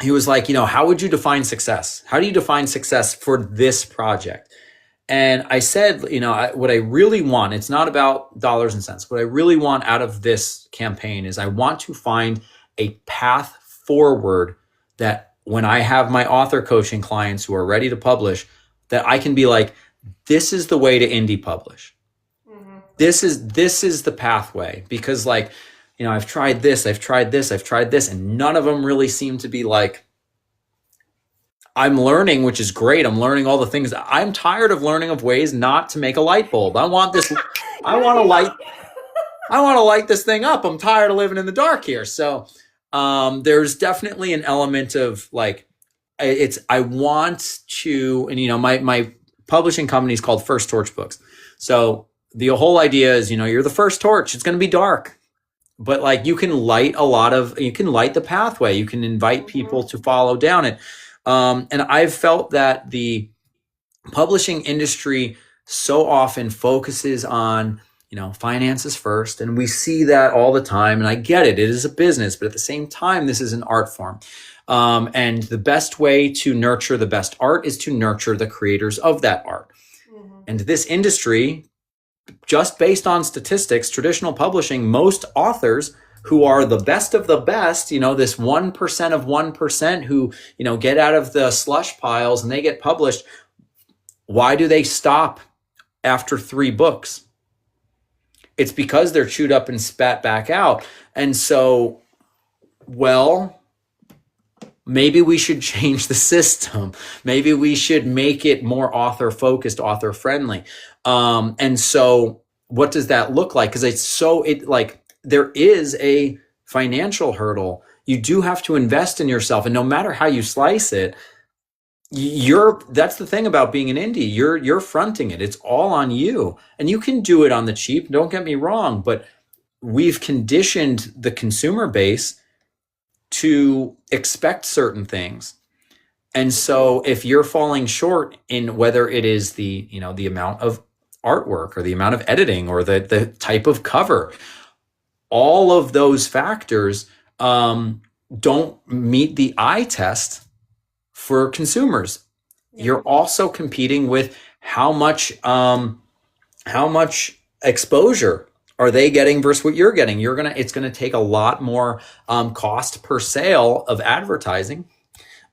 he was like, how would you define success? How do you define success for this project? And I said, what I really want, it's not about dollars and cents. What I really want out of this campaign is I want to find a path forward that when I have my author coaching clients who are ready to publish, that I can be like, this is the way to indie publish. Mm-hmm. This is the pathway, because I've tried this, and none of them really seem to be like, I'm learning, which is great. I'm learning all the things. I'm tired of learning of ways not to make a light bulb. I want to light this thing up. I'm tired of living in the dark here. So there's definitely an element of I want to, and my publishing company is called First Torch Books. So the whole idea is, you're the first torch. It's going to be dark, but you can light the pathway. You can invite people to follow down it. And I've felt that the publishing industry so often focuses on, finances first. And we see that all the time. And I get it. It is a business. But at the same time, this is an art form. And the best way to nurture the best art is to nurture the creators of that art. Mm-hmm. And this industry, just based on statistics, traditional publishing, most authors who are the best of the best, this 1% of 1% who, get out of the slush piles and they get published. Why do they stop after 3 books? It's because they're chewed up and spat back out. And so, maybe we should change the system. Maybe we should make it more author focused, author friendly. And so what does that look like? Because there is a financial hurdle. You do have to invest in yourself. And no matter how you slice it, that's the thing about being an indie. You're fronting it. It's all on you. And you can do it on the cheap. Don't get me wrong, but we've conditioned the consumer base to expect certain things. And so if you're falling short in whether it is the amount of artwork or the amount of editing or the type of cover, all of those factors don't meet the eye test for consumers. you're also competing with how much exposure are they getting versus what you're getting. It's gonna take a lot more cost per sale of advertising,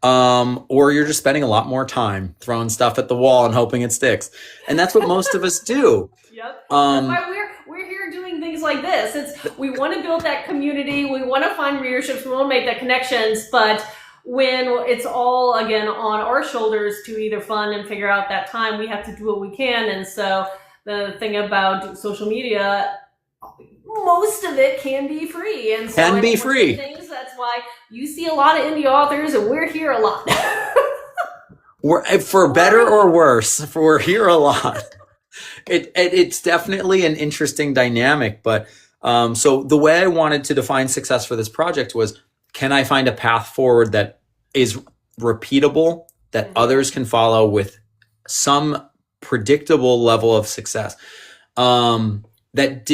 or you're just spending a lot more time throwing stuff at the wall and hoping it sticks. And that's what most of us do. Yep. That's why we're here doing things like this. We want to build that community. We want to find readerships. We want to make that connections. But when it's all, again, on our shoulders to either fund and figure out that time, we have to do what we can. And so the thing about social media, most of it can be free. And so can be free. That's why you see a lot of indie authors, and we're here a lot. For better or worse, we're here a lot. It's definitely an interesting dynamic. But so the way I wanted to define success for this project was, can I find a path forward that is repeatable, that others can follow with some predictable level of success? That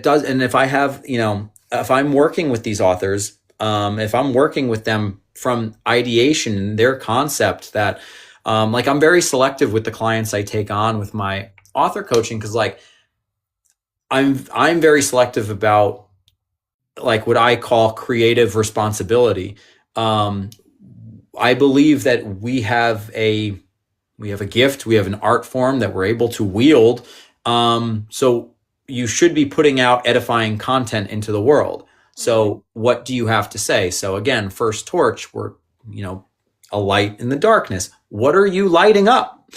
does, and if I have, if I'm working with these authors, if I'm working with them from ideation, their concept, that like, I'm very selective with the clients I take on with my author coaching, because like I'm very selective about like what I call creative responsibility. I believe that we have a gift, we have an art form that we're able to wield. So you should be putting out edifying content into the world. So what do you have to say? So again, first torch, we're, a light in the darkness. What are you lighting up?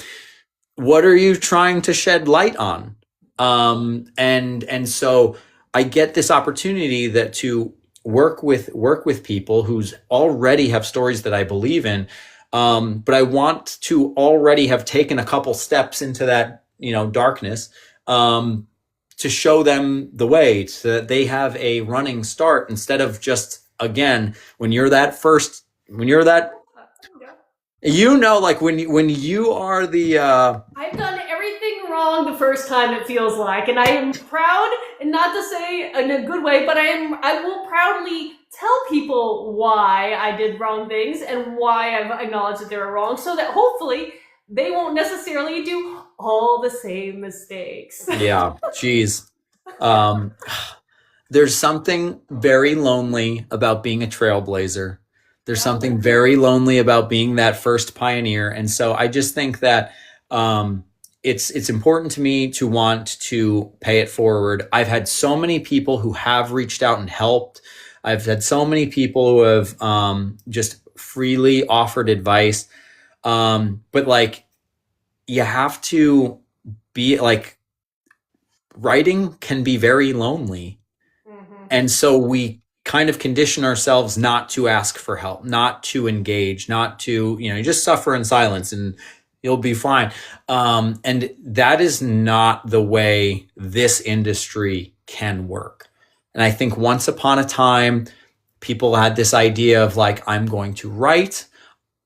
What are you trying to shed light on? And so I get this opportunity that to work with people who's already have stories that I believe in. But I want to already have taken a couple steps into that, darkness, to show them the way so that they have a running start, instead of just, again, when you're that, like when you are the, I've done everything wrong the first time, it feels like, and I am proud, and not to say in a good way, but I will proudly tell people why I did wrong things and why I've acknowledged that they were wrong, so that hopefully they won't necessarily do all the same mistakes. Yeah, geez. There's something very lonely about being a trailblazer. There's something very lonely about being that first pioneer. And so I just think that it's important to me to want to pay it forward. I've had so many people who have reached out and helped. I've had so many people who have just freely offered advice. But like, you have to be like, writing can be very lonely. And so we kind of condition ourselves not to ask for help, not to engage, not to, you just suffer in silence and you'll be fine. And that is not the way this industry can work. And I think once upon a time, people had this idea of like, I'm going to write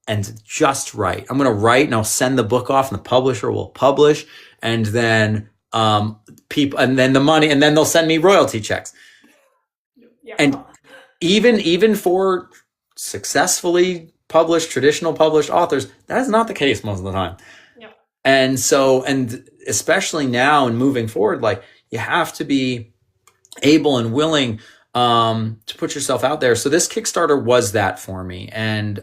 and just write. I'm going to write and I'll send the book off and the publisher will publish. And then and then the money, and then they'll send me royalty checks. Yeah. And even for successfully traditional published authors, that is not the case most of the time. Yeah. And so, and especially now and moving forward, like, you have to be able and willing to put yourself out there. So this Kickstarter was that for me. And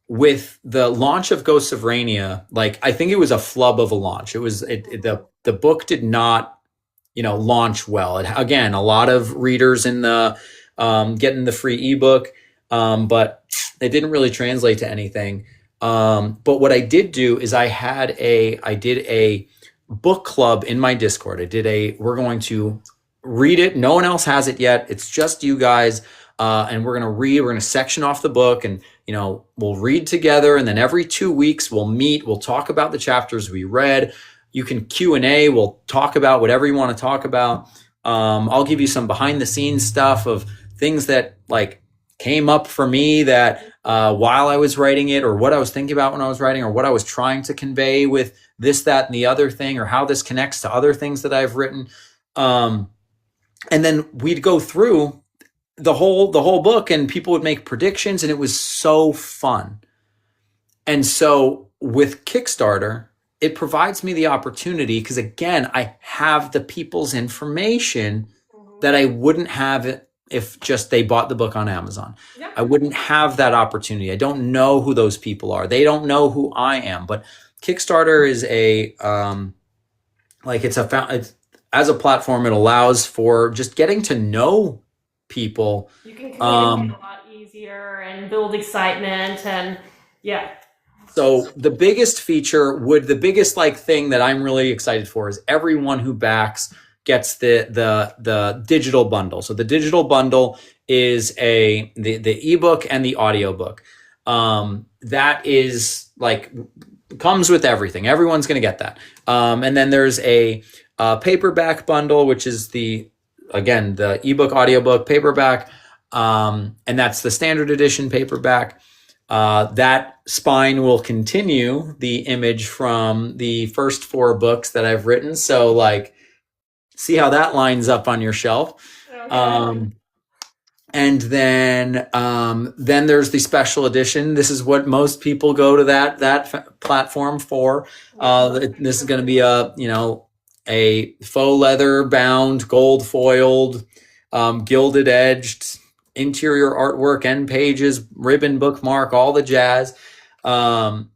with the launch of Ghosts of Rainia, like, I think it was a flub of a launch. It was the book did not, launch well. Again, a lot of readers in the getting the free ebook, but it didn't really translate to anything. But what I did do is I did a book club in my Discord. We're going to read it. No one else has it yet. It's just you guys. And we're going to section off the book, and, we'll read together. And then every 2 weeks we'll meet, we'll talk about the chapters we read. You can Q&A. We'll talk about whatever you want to talk about. I'll give you some behind the scenes stuff of things that like came up for me that, while I was writing it, or what I was thinking about when I was writing, or what I was trying to convey with this, that, and the other thing, or how this connects to other things that I've written. And then we'd go through the whole book, and people would make predictions, and it was so fun. And so with Kickstarter, it provides me the opportunity because, again, I have the people's information that I wouldn't have if just they bought the book on Amazon. Yeah. I wouldn't have that opportunity. I don't know who those people are. They don't know who I am. But Kickstarter is it's as a platform, it allows for just getting to know people. You can communicate a lot easier and build excitement, and yeah. So the biggest thing that I'm really excited for is everyone who backs gets the digital bundle. So the digital bundle is the ebook and the audiobook. That is like comes with everything. Everyone's going to get that. And then there's a paperback bundle, which is the ebook, audiobook, paperback, and that's the standard edition paperback. That spine will continue the image from the first 4 books that I've written. So like, see how that lines up on your shelf. Okay. And then there's the special edition. This is what most people go to that platform for. This is going to be a faux leather bound, gold foiled, gilded edged, interior artwork, end pages, ribbon, bookmark, all the jazz. And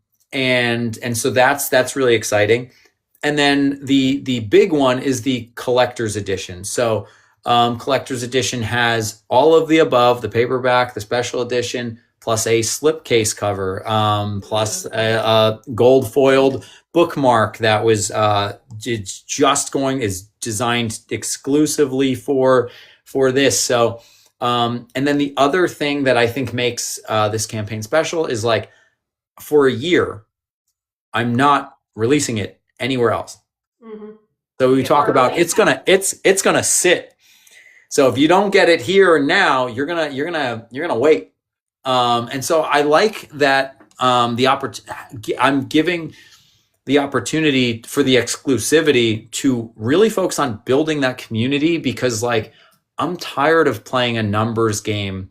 so that's really exciting. And then the big one is the collector's edition. So collector's edition has all of the above, the paperback, the special edition, plus a slipcase cover, plus a gold foiled bookmark that was is designed exclusively for this. So and then the other thing that I think makes this campaign special is like for a year, I'm not releasing it anywhere else. Mm-hmm. So we talk about it's gonna sit. So if you don't get it here and now, you're gonna wait. And so I like that I'm giving the opportunity for the exclusivity to really focus on building that community, because like I'm tired of playing a numbers game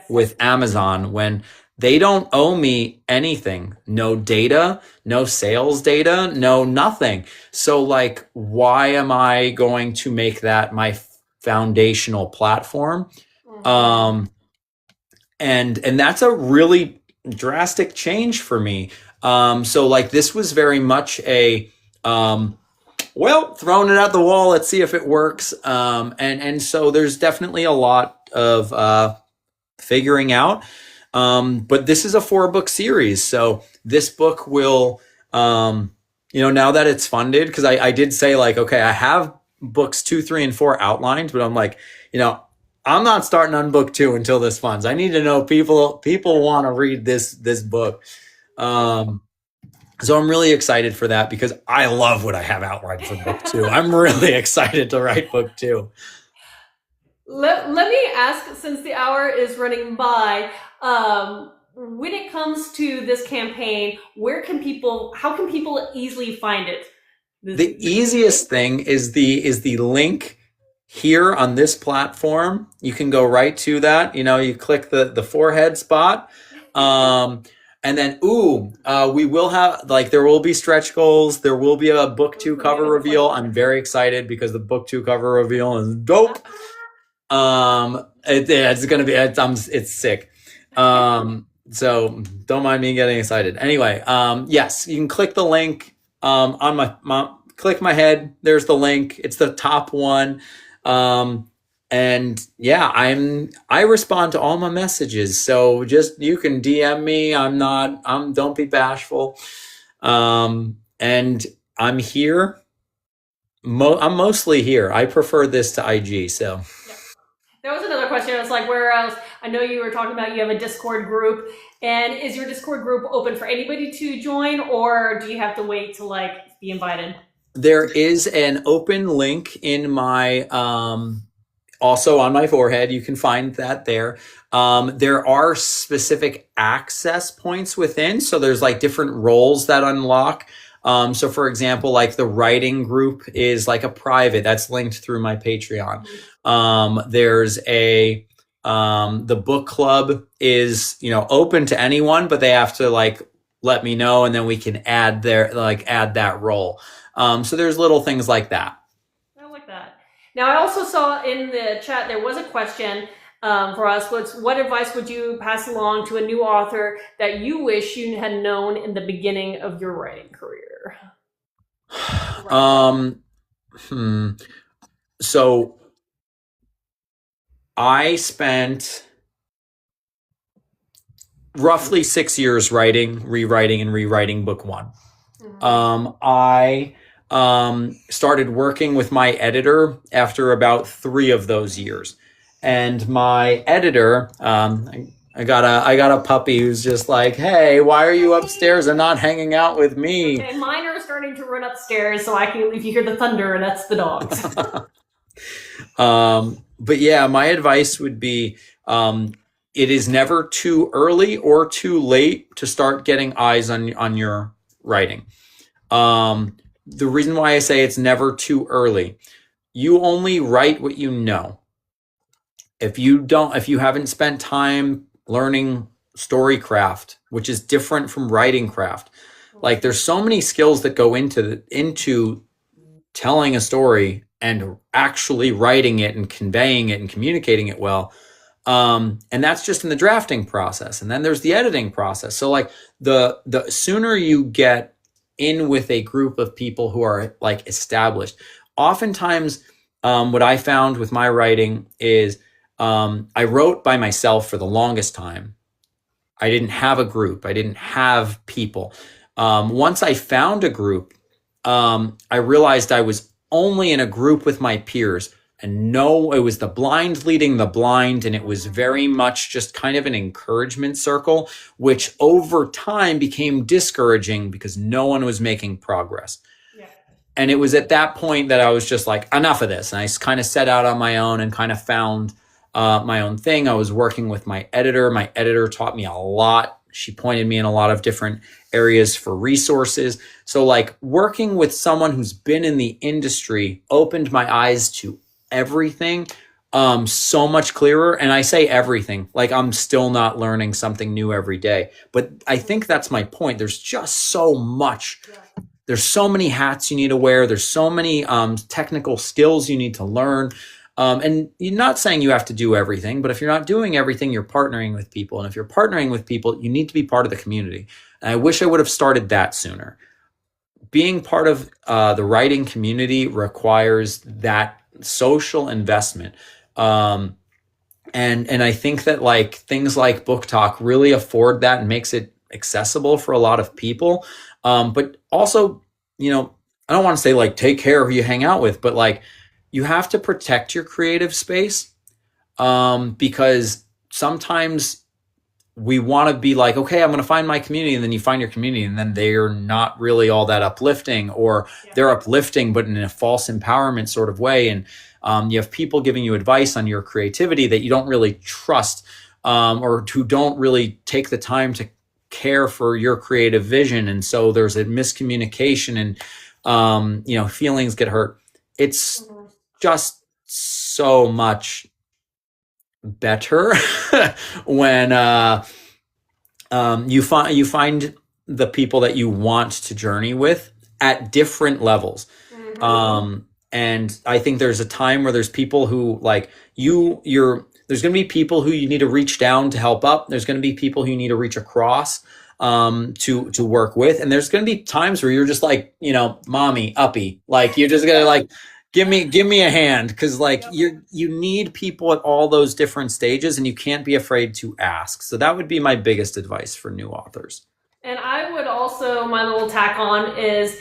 with Amazon when they don't owe me anything. No data, no sales data, no nothing. So like, why am I going to make that my foundational platform? And that's a really drastic change for me. So like this was very much a throwing it at the wall, let's see if it works. And so there's definitely a lot of figuring out. But this is a 4-book series. So this book will, now that it's funded, because I did say like, okay, I have books 2, 3, and 4 outlined, but I'm like, I'm not starting on book 2 until this funds. I need to know people want to read this book. So I'm really excited for that because I love what I have outlined for book 2. I'm really excited to write book 2. Let me ask, since the hour is running by, when it comes to this campaign, how can people easily find it? The easiest thing is the link here on this platform. You can go right to that. You click the forehead spot. And then, we will have, there will be stretch goals. There will be a book 2 cover reveal. I'm very excited because the book 2 cover reveal is dope. It's going to be, it's sick. So don't mind me getting excited. Anyway, yes, you can click the link, on click my head. There's the link. It's the top one. And yeah, I respond to all my messages. So you can DM me. Don't be bashful. And I'm here. I'm mostly here. I prefer this to IG. So. There was another question. It's like, where else? I know you were talking about you have a Discord group, and is your Discord group open for anybody to join, or do you have to wait to be invited? There is an open link in my, also on my forehead. You can find that there. There are specific access points within. So there's different roles that unlock. So for example, the writing group is a private that's linked through my Patreon. There's the book club is, open to anyone, but they have to let me know, and then we can add that role. So there's little things like that. I like that. Now, I also saw in the chat there was a question for us. What advice would you pass along to a new author that you wish you had known in the beginning of your writing career? So I spent roughly 6 years rewriting and rewriting book one. I started working with my editor after about 3 of those years. And my editor, I got a puppy who's just like, hey, why are you upstairs and not hanging out with me? Okay, mine are starting to run upstairs, so if you hear the thunder, that's the dogs. But yeah, my advice would be, it is never too early or too late to start getting eyes on your writing. The reason why I say it's never too early, you only write what you know. If you haven't spent time learning story craft, which is different from writing craft, like there's so many skills that go into telling a story and actually writing it and conveying it and communicating it well. And that's just in the drafting process. And then there's the editing process. So like the sooner you get in with a group of people who are like established, oftentimes what I found with my writing is I wrote by myself for the longest time. I didn't have a group. I didn't have people. Once I found a group, I realized I was only in a group with my peers. And no, it was the blind leading the blind. And it was very much just kind of an encouragement circle, which over time became discouraging because no one was making progress. Yeah. And it was at that point that I was just like, enough of this. And I kind of set out on my own and kind of found my own thing. I was working with my editor. My editor taught me a lot. She pointed me in a lot of different areas for resources. So like working with someone who's been in the industry opened my eyes to everything so much clearer. And I say everything, like I'm still not learning something new every day. But I think that's my point. There's just so much. There's so many hats you need to wear. There's so many technical skills you need to learn. And you're not saying you have to do everything, but if you're not doing everything, you're partnering with people. And if you're partnering with people, you need to be part of the community. And I wish I would have started that sooner. Being part of the writing community requires that social investment. And I think that like things like Book Talk really afford that and makes it accessible for a lot of people. But also, I don't want to say like take care of who you hang out with, but like you have to protect your creative space because sometimes we want to be like, okay, I'm going to find my community. And then you find your community and then they're not really all that uplifting, or they're uplifting, but in a false empowerment sort of way. And you have people giving you advice on your creativity that you don't really trust or who don't really take the time to care for your creative vision. And so there's a miscommunication and, feelings get hurt. It's just so much better when you find the people that you want to journey with at different levels. And I think there's a time where there's people who like there's going to be people who you need to reach down to help up. There's going to be people who you need to reach across to work with. And there's going to be times where you're just like, mommy, uppy, like you're just going to like, give me a hand. Cause like you need people at all those different stages and you can't be afraid to ask. So that would be my biggest advice for new authors. And I would also, my little tack on is,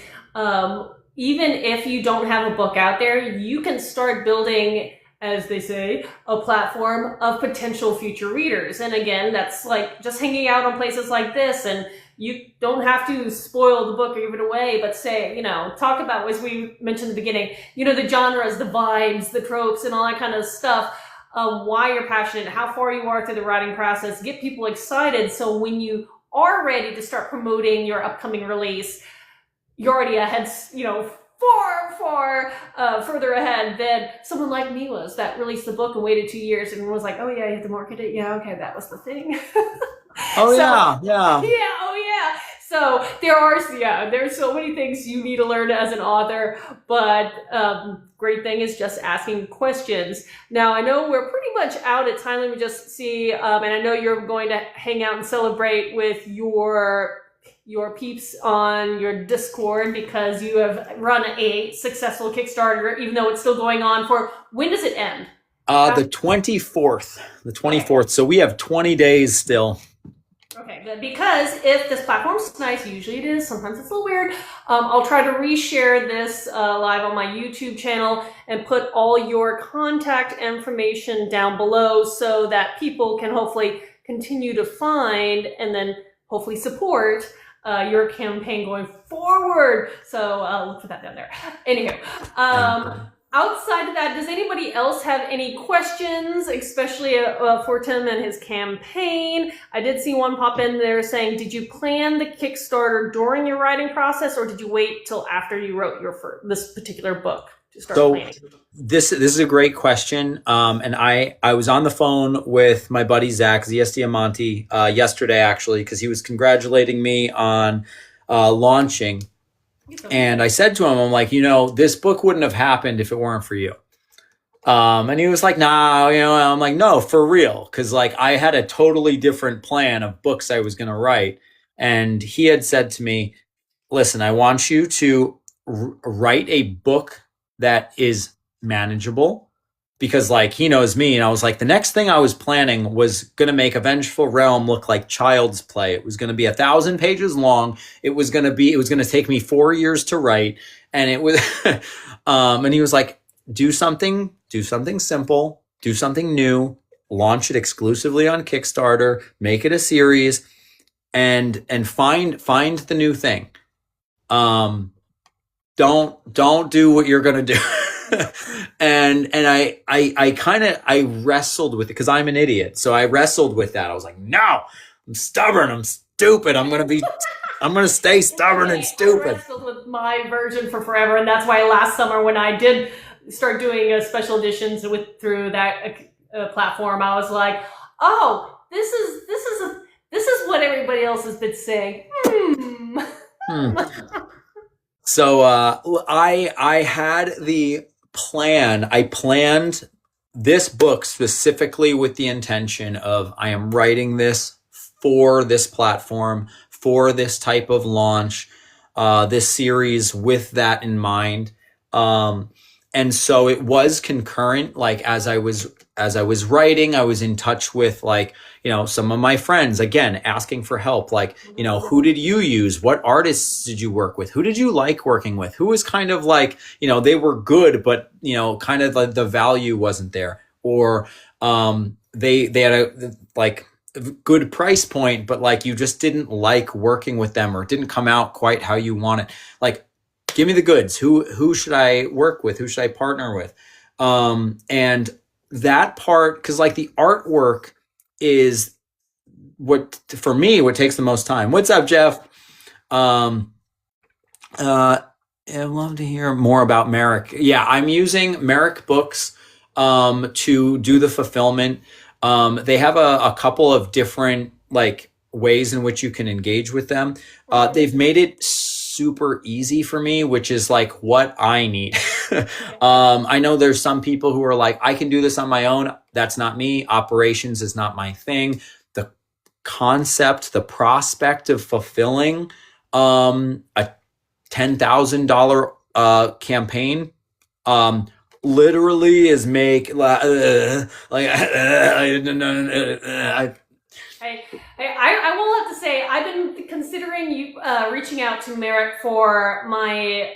even if you don't have a book out there, you can start building, as they say, a platform of potential future readers. And again, that's like just hanging out on places like this, and you don't have to spoil the book or give it away, but say, talk about, as we mentioned in the beginning, the genres, the vibes, the tropes, and all that kind of stuff, why you're passionate, how far you are through the writing process, get people excited. So when you are ready to start promoting your upcoming release, you're already ahead, far further ahead than someone like me was that released the book and waited 2 years and was like, oh yeah, you have to market it. Yeah, okay, that was the thing. Yeah. So So there's so many things you need to learn as an author, but great thing is just asking questions. Now, I know we're pretty much out at time. Let me just see, and I know you're going to hang out and celebrate with your peeps on your Discord because you have run a successful Kickstarter, even though it's still going on for, when does it end? The 24th. The 24th. Okay. So we have 20 days still. Okay, because if this platform's nice, usually it is, sometimes it's a little weird, I'll try to reshare this live on my YouTube channel and put all your contact information down below so that people can hopefully continue to find and then hopefully support your campaign going forward. So look for that down there. Anywho, outside of that, does anybody else have any questions, especially for Tim and his campaign? I did see one pop in there saying, did you plan the Kickstarter during your writing process, or did you wait till after you wrote this particular book to start planning? This is a great question. And I was on the phone with my buddy, Zach Diamante, yesterday, actually, because he was congratulating me on launching. And I said to him, I'm like, this book wouldn't have happened if it weren't for you. And he was like, nah, I'm like, no, for real. Cause like I had a totally different plan of books I was going to write. And he had said to me, listen, I want you to write a book that is manageable, because like he knows me. And I was like, the next thing I was planning was going to make A Vengeful Realm look like child's play. It was going to be 1,000 pages long. It was going to take me 4 years to write. And it was, and he was like, do something simple, do something new, launch it exclusively on Kickstarter, make it a series, and find the new thing. Don't do what you're going to do. and I wrestled with it because I'm an idiot. So I wrestled with that. I was like, no, I'm stubborn. I'm stupid. I'm going to stay stubborn and stupid. I wrestled with my version for forever. And that's why last summer when I did start doing special editions through that platform, I was like, oh, this is what everybody else has been saying. So I had the plan. I planned this book specifically with the intention of I am writing this for this platform, for this type of launch, this series with that in mind. And so it was concurrent. Like as I was writing, I was in touch with some of my friends, again, asking for help. Like, who did you use? What artists did you work with? Who did you like working with? Who was kind of like, they were good, but, kind of like the value wasn't there. Or they had a good price point, but like you just didn't like working with them, or it didn't come out quite how you want it. Like, give me the goods. Who should I work with? Who should I partner with? And that part, because like the artwork is what takes the most time. What's up, Jeff? I'd love to hear more about Merrick. Yeah, I'm using Merrick Books to do the fulfillment. They have a couple of different ways in which you can engage with them. They've made it super easy for me, which is like what I need. I know there's some people who are like, I can do this on my own. That's not me. Operations is not my thing. The concept, the prospect of fulfilling a $10,000 campaign literally is I will have to say, I've been considering reaching out to Merrick for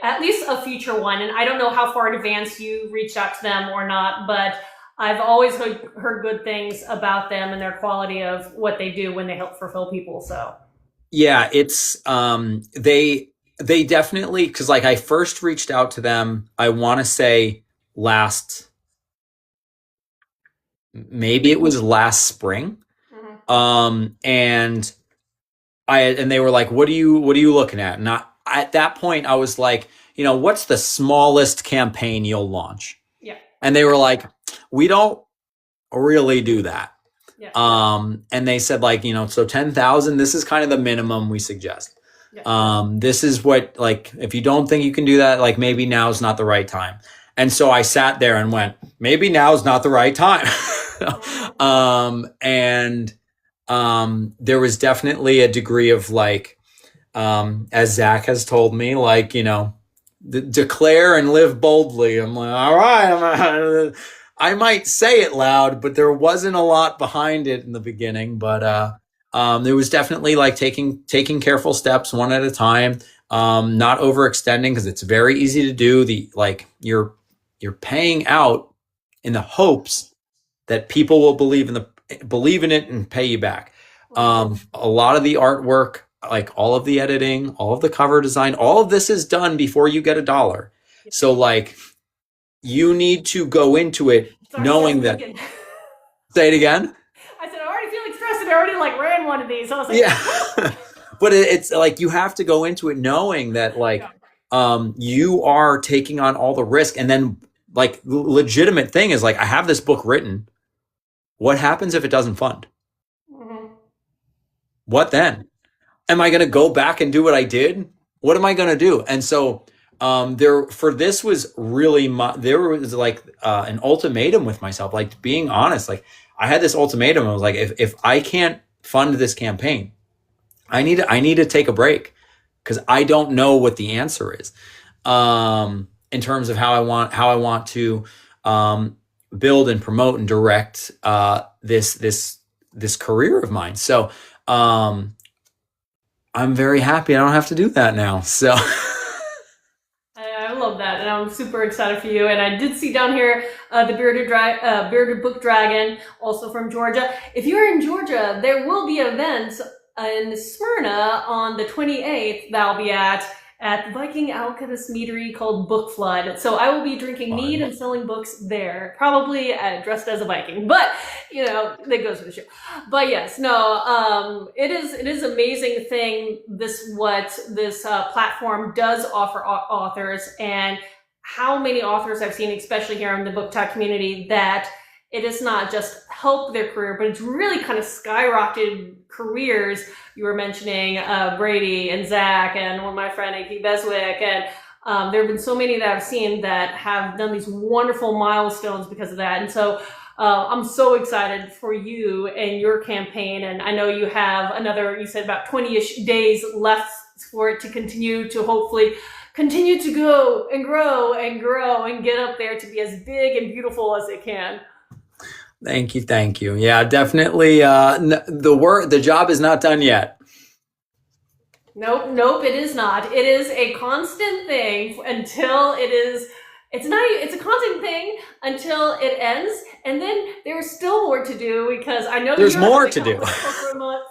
at least a future one. And I don't know how far in advance you reached out to them or not, but I've always heard good things about them and their quality of what they do when they help fulfill people. So yeah, it's, they definitely, because I first reached out to them, I want to say maybe it was last spring. And they were like, what are you looking at? And at that point I was like, what's the smallest campaign you'll launch? Yeah. And they were like, we don't really do that. Yeah. And they said so 10,000, this is kind of the minimum we suggest. This is what, like, if you don't think you can do that, like, maybe now's not the right time. And so I sat there and went, maybe now's not the right time. There was definitely a degree of like, as Zach has told me, like, you know, declare and live boldly. I'm like, all right, I might say it loud, but there wasn't a lot behind it in the beginning. But there was definitely like taking careful steps one at a time, not overextending, because it's very easy to do. You're paying out in the hopes that people will believe in it and pay you back. A lot of the artwork, like all of the editing, all of the cover design, all of this is done before you get $1. So like, you need to go into it knowing that. Say it again. I said, I already feeling stressed and I already like ran one of these. So I was like, yeah. But it's like, you have to go into it knowing that like, you are taking on all the risk. And then like, legitimate thing is like, I have this book written. What happens if it doesn't fund? What then? Am I going to go back and do what I did? What am I going to do? And so this was really there was like an ultimatum with myself, like being honest. Like, I had this ultimatum. I was like, if I can't fund this campaign, I need to take a break, because I don't know what the answer is in terms of how I want to build and promote and direct this career of mine. So I'm very happy I don't have to do that now. So I love that, and I'm super excited for you. And I did see down here the Bearded Book Dragon, also from Georgia. If you're in Georgia, there will be an event in Smyrna on the 28th that I'll be at the Viking Alchemist Meadery called Book Flood. So I will be drinking mead and selling books there, probably dressed as a Viking, but you know, that goes with the show. But yes, no, it is amazing thing, what this platform does offer authors, and how many authors I've seen, especially here in the book talk community, that it is not just helped their career, but it's really kind of skyrocketed careers. You were mentioning Brady and Zach and one of my friend AP Beswick, and there have been so many that I've seen that have done these wonderful milestones because of that. And so I'm so excited for you and your campaign, and I know you have another, you said about 20-ish days left for it to continue to hopefully continue to go and grow and grow and get up there to be as big and beautiful as it can. Thank you. Yeah, definitely. The job is not done yet. Nope, it is not. It is a constant thing until it is. It's a constant thing until it ends, and then there's still more to do, because I know there's more to do.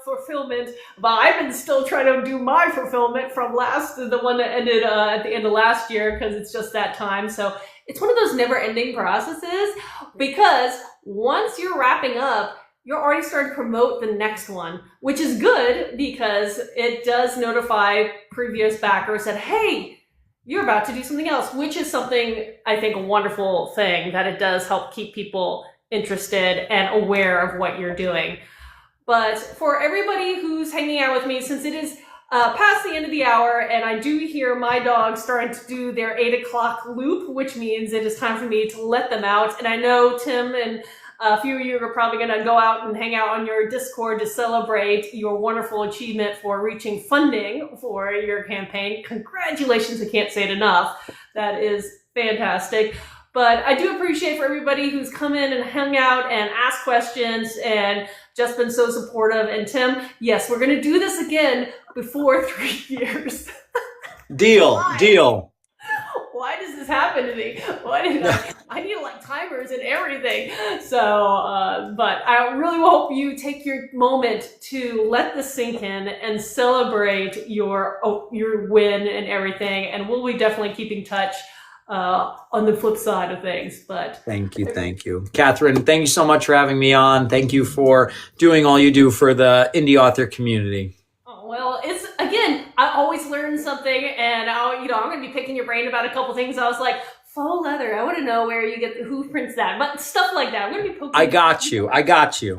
Fulfillment, but I've been still trying to do my fulfillment from the one that ended at the end of last year, because it's just that time. So it's one of those never-ending processes, because once you're wrapping up, you're already starting to promote the next one, which is good because it does notify previous backers that, hey, you're about to do something else, which is something, I think, a wonderful thing, that it does help keep people interested and aware of what you're doing. But for everybody who's hanging out with me, since it is past the end of the hour, and I do hear my dogs starting to do their 8 o'clock loop, which means it is time for me to let them out. And I know Tim and a few of you are probably going to go out and hang out on your Discord to celebrate your wonderful achievement for reaching funding for your campaign. Congratulations, I can't say it enough. That is fantastic. But I do appreciate for everybody who's come in and hung out and asked questions and just been so supportive. And Tim, yes, we're going to do this again before 3 years. Deal. Why does this happen to me? I need like timers and everything. So, but I really hope you take your moment to let this sink in and celebrate your win and everything. And we'll be definitely keeping touch on the flip side of things. But thank you, Katharine. Thank you so much for having me on. Thank you for doing all you do for the indie author community. Well, it's, again, I always learn something, and I'm going to be picking your brain about a couple things. I was like, faux leather, I want to know who prints that, but stuff like that. I'm going to be poking. I got you.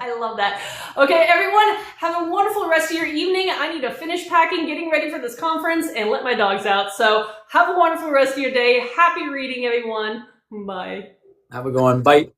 I love that. Okay, everyone, have a wonderful rest of your evening. I need to finish packing, getting ready for this conference, and let my dogs out. So have a wonderful rest of your day. Happy reading, everyone. Bye. Have a good one. Bye.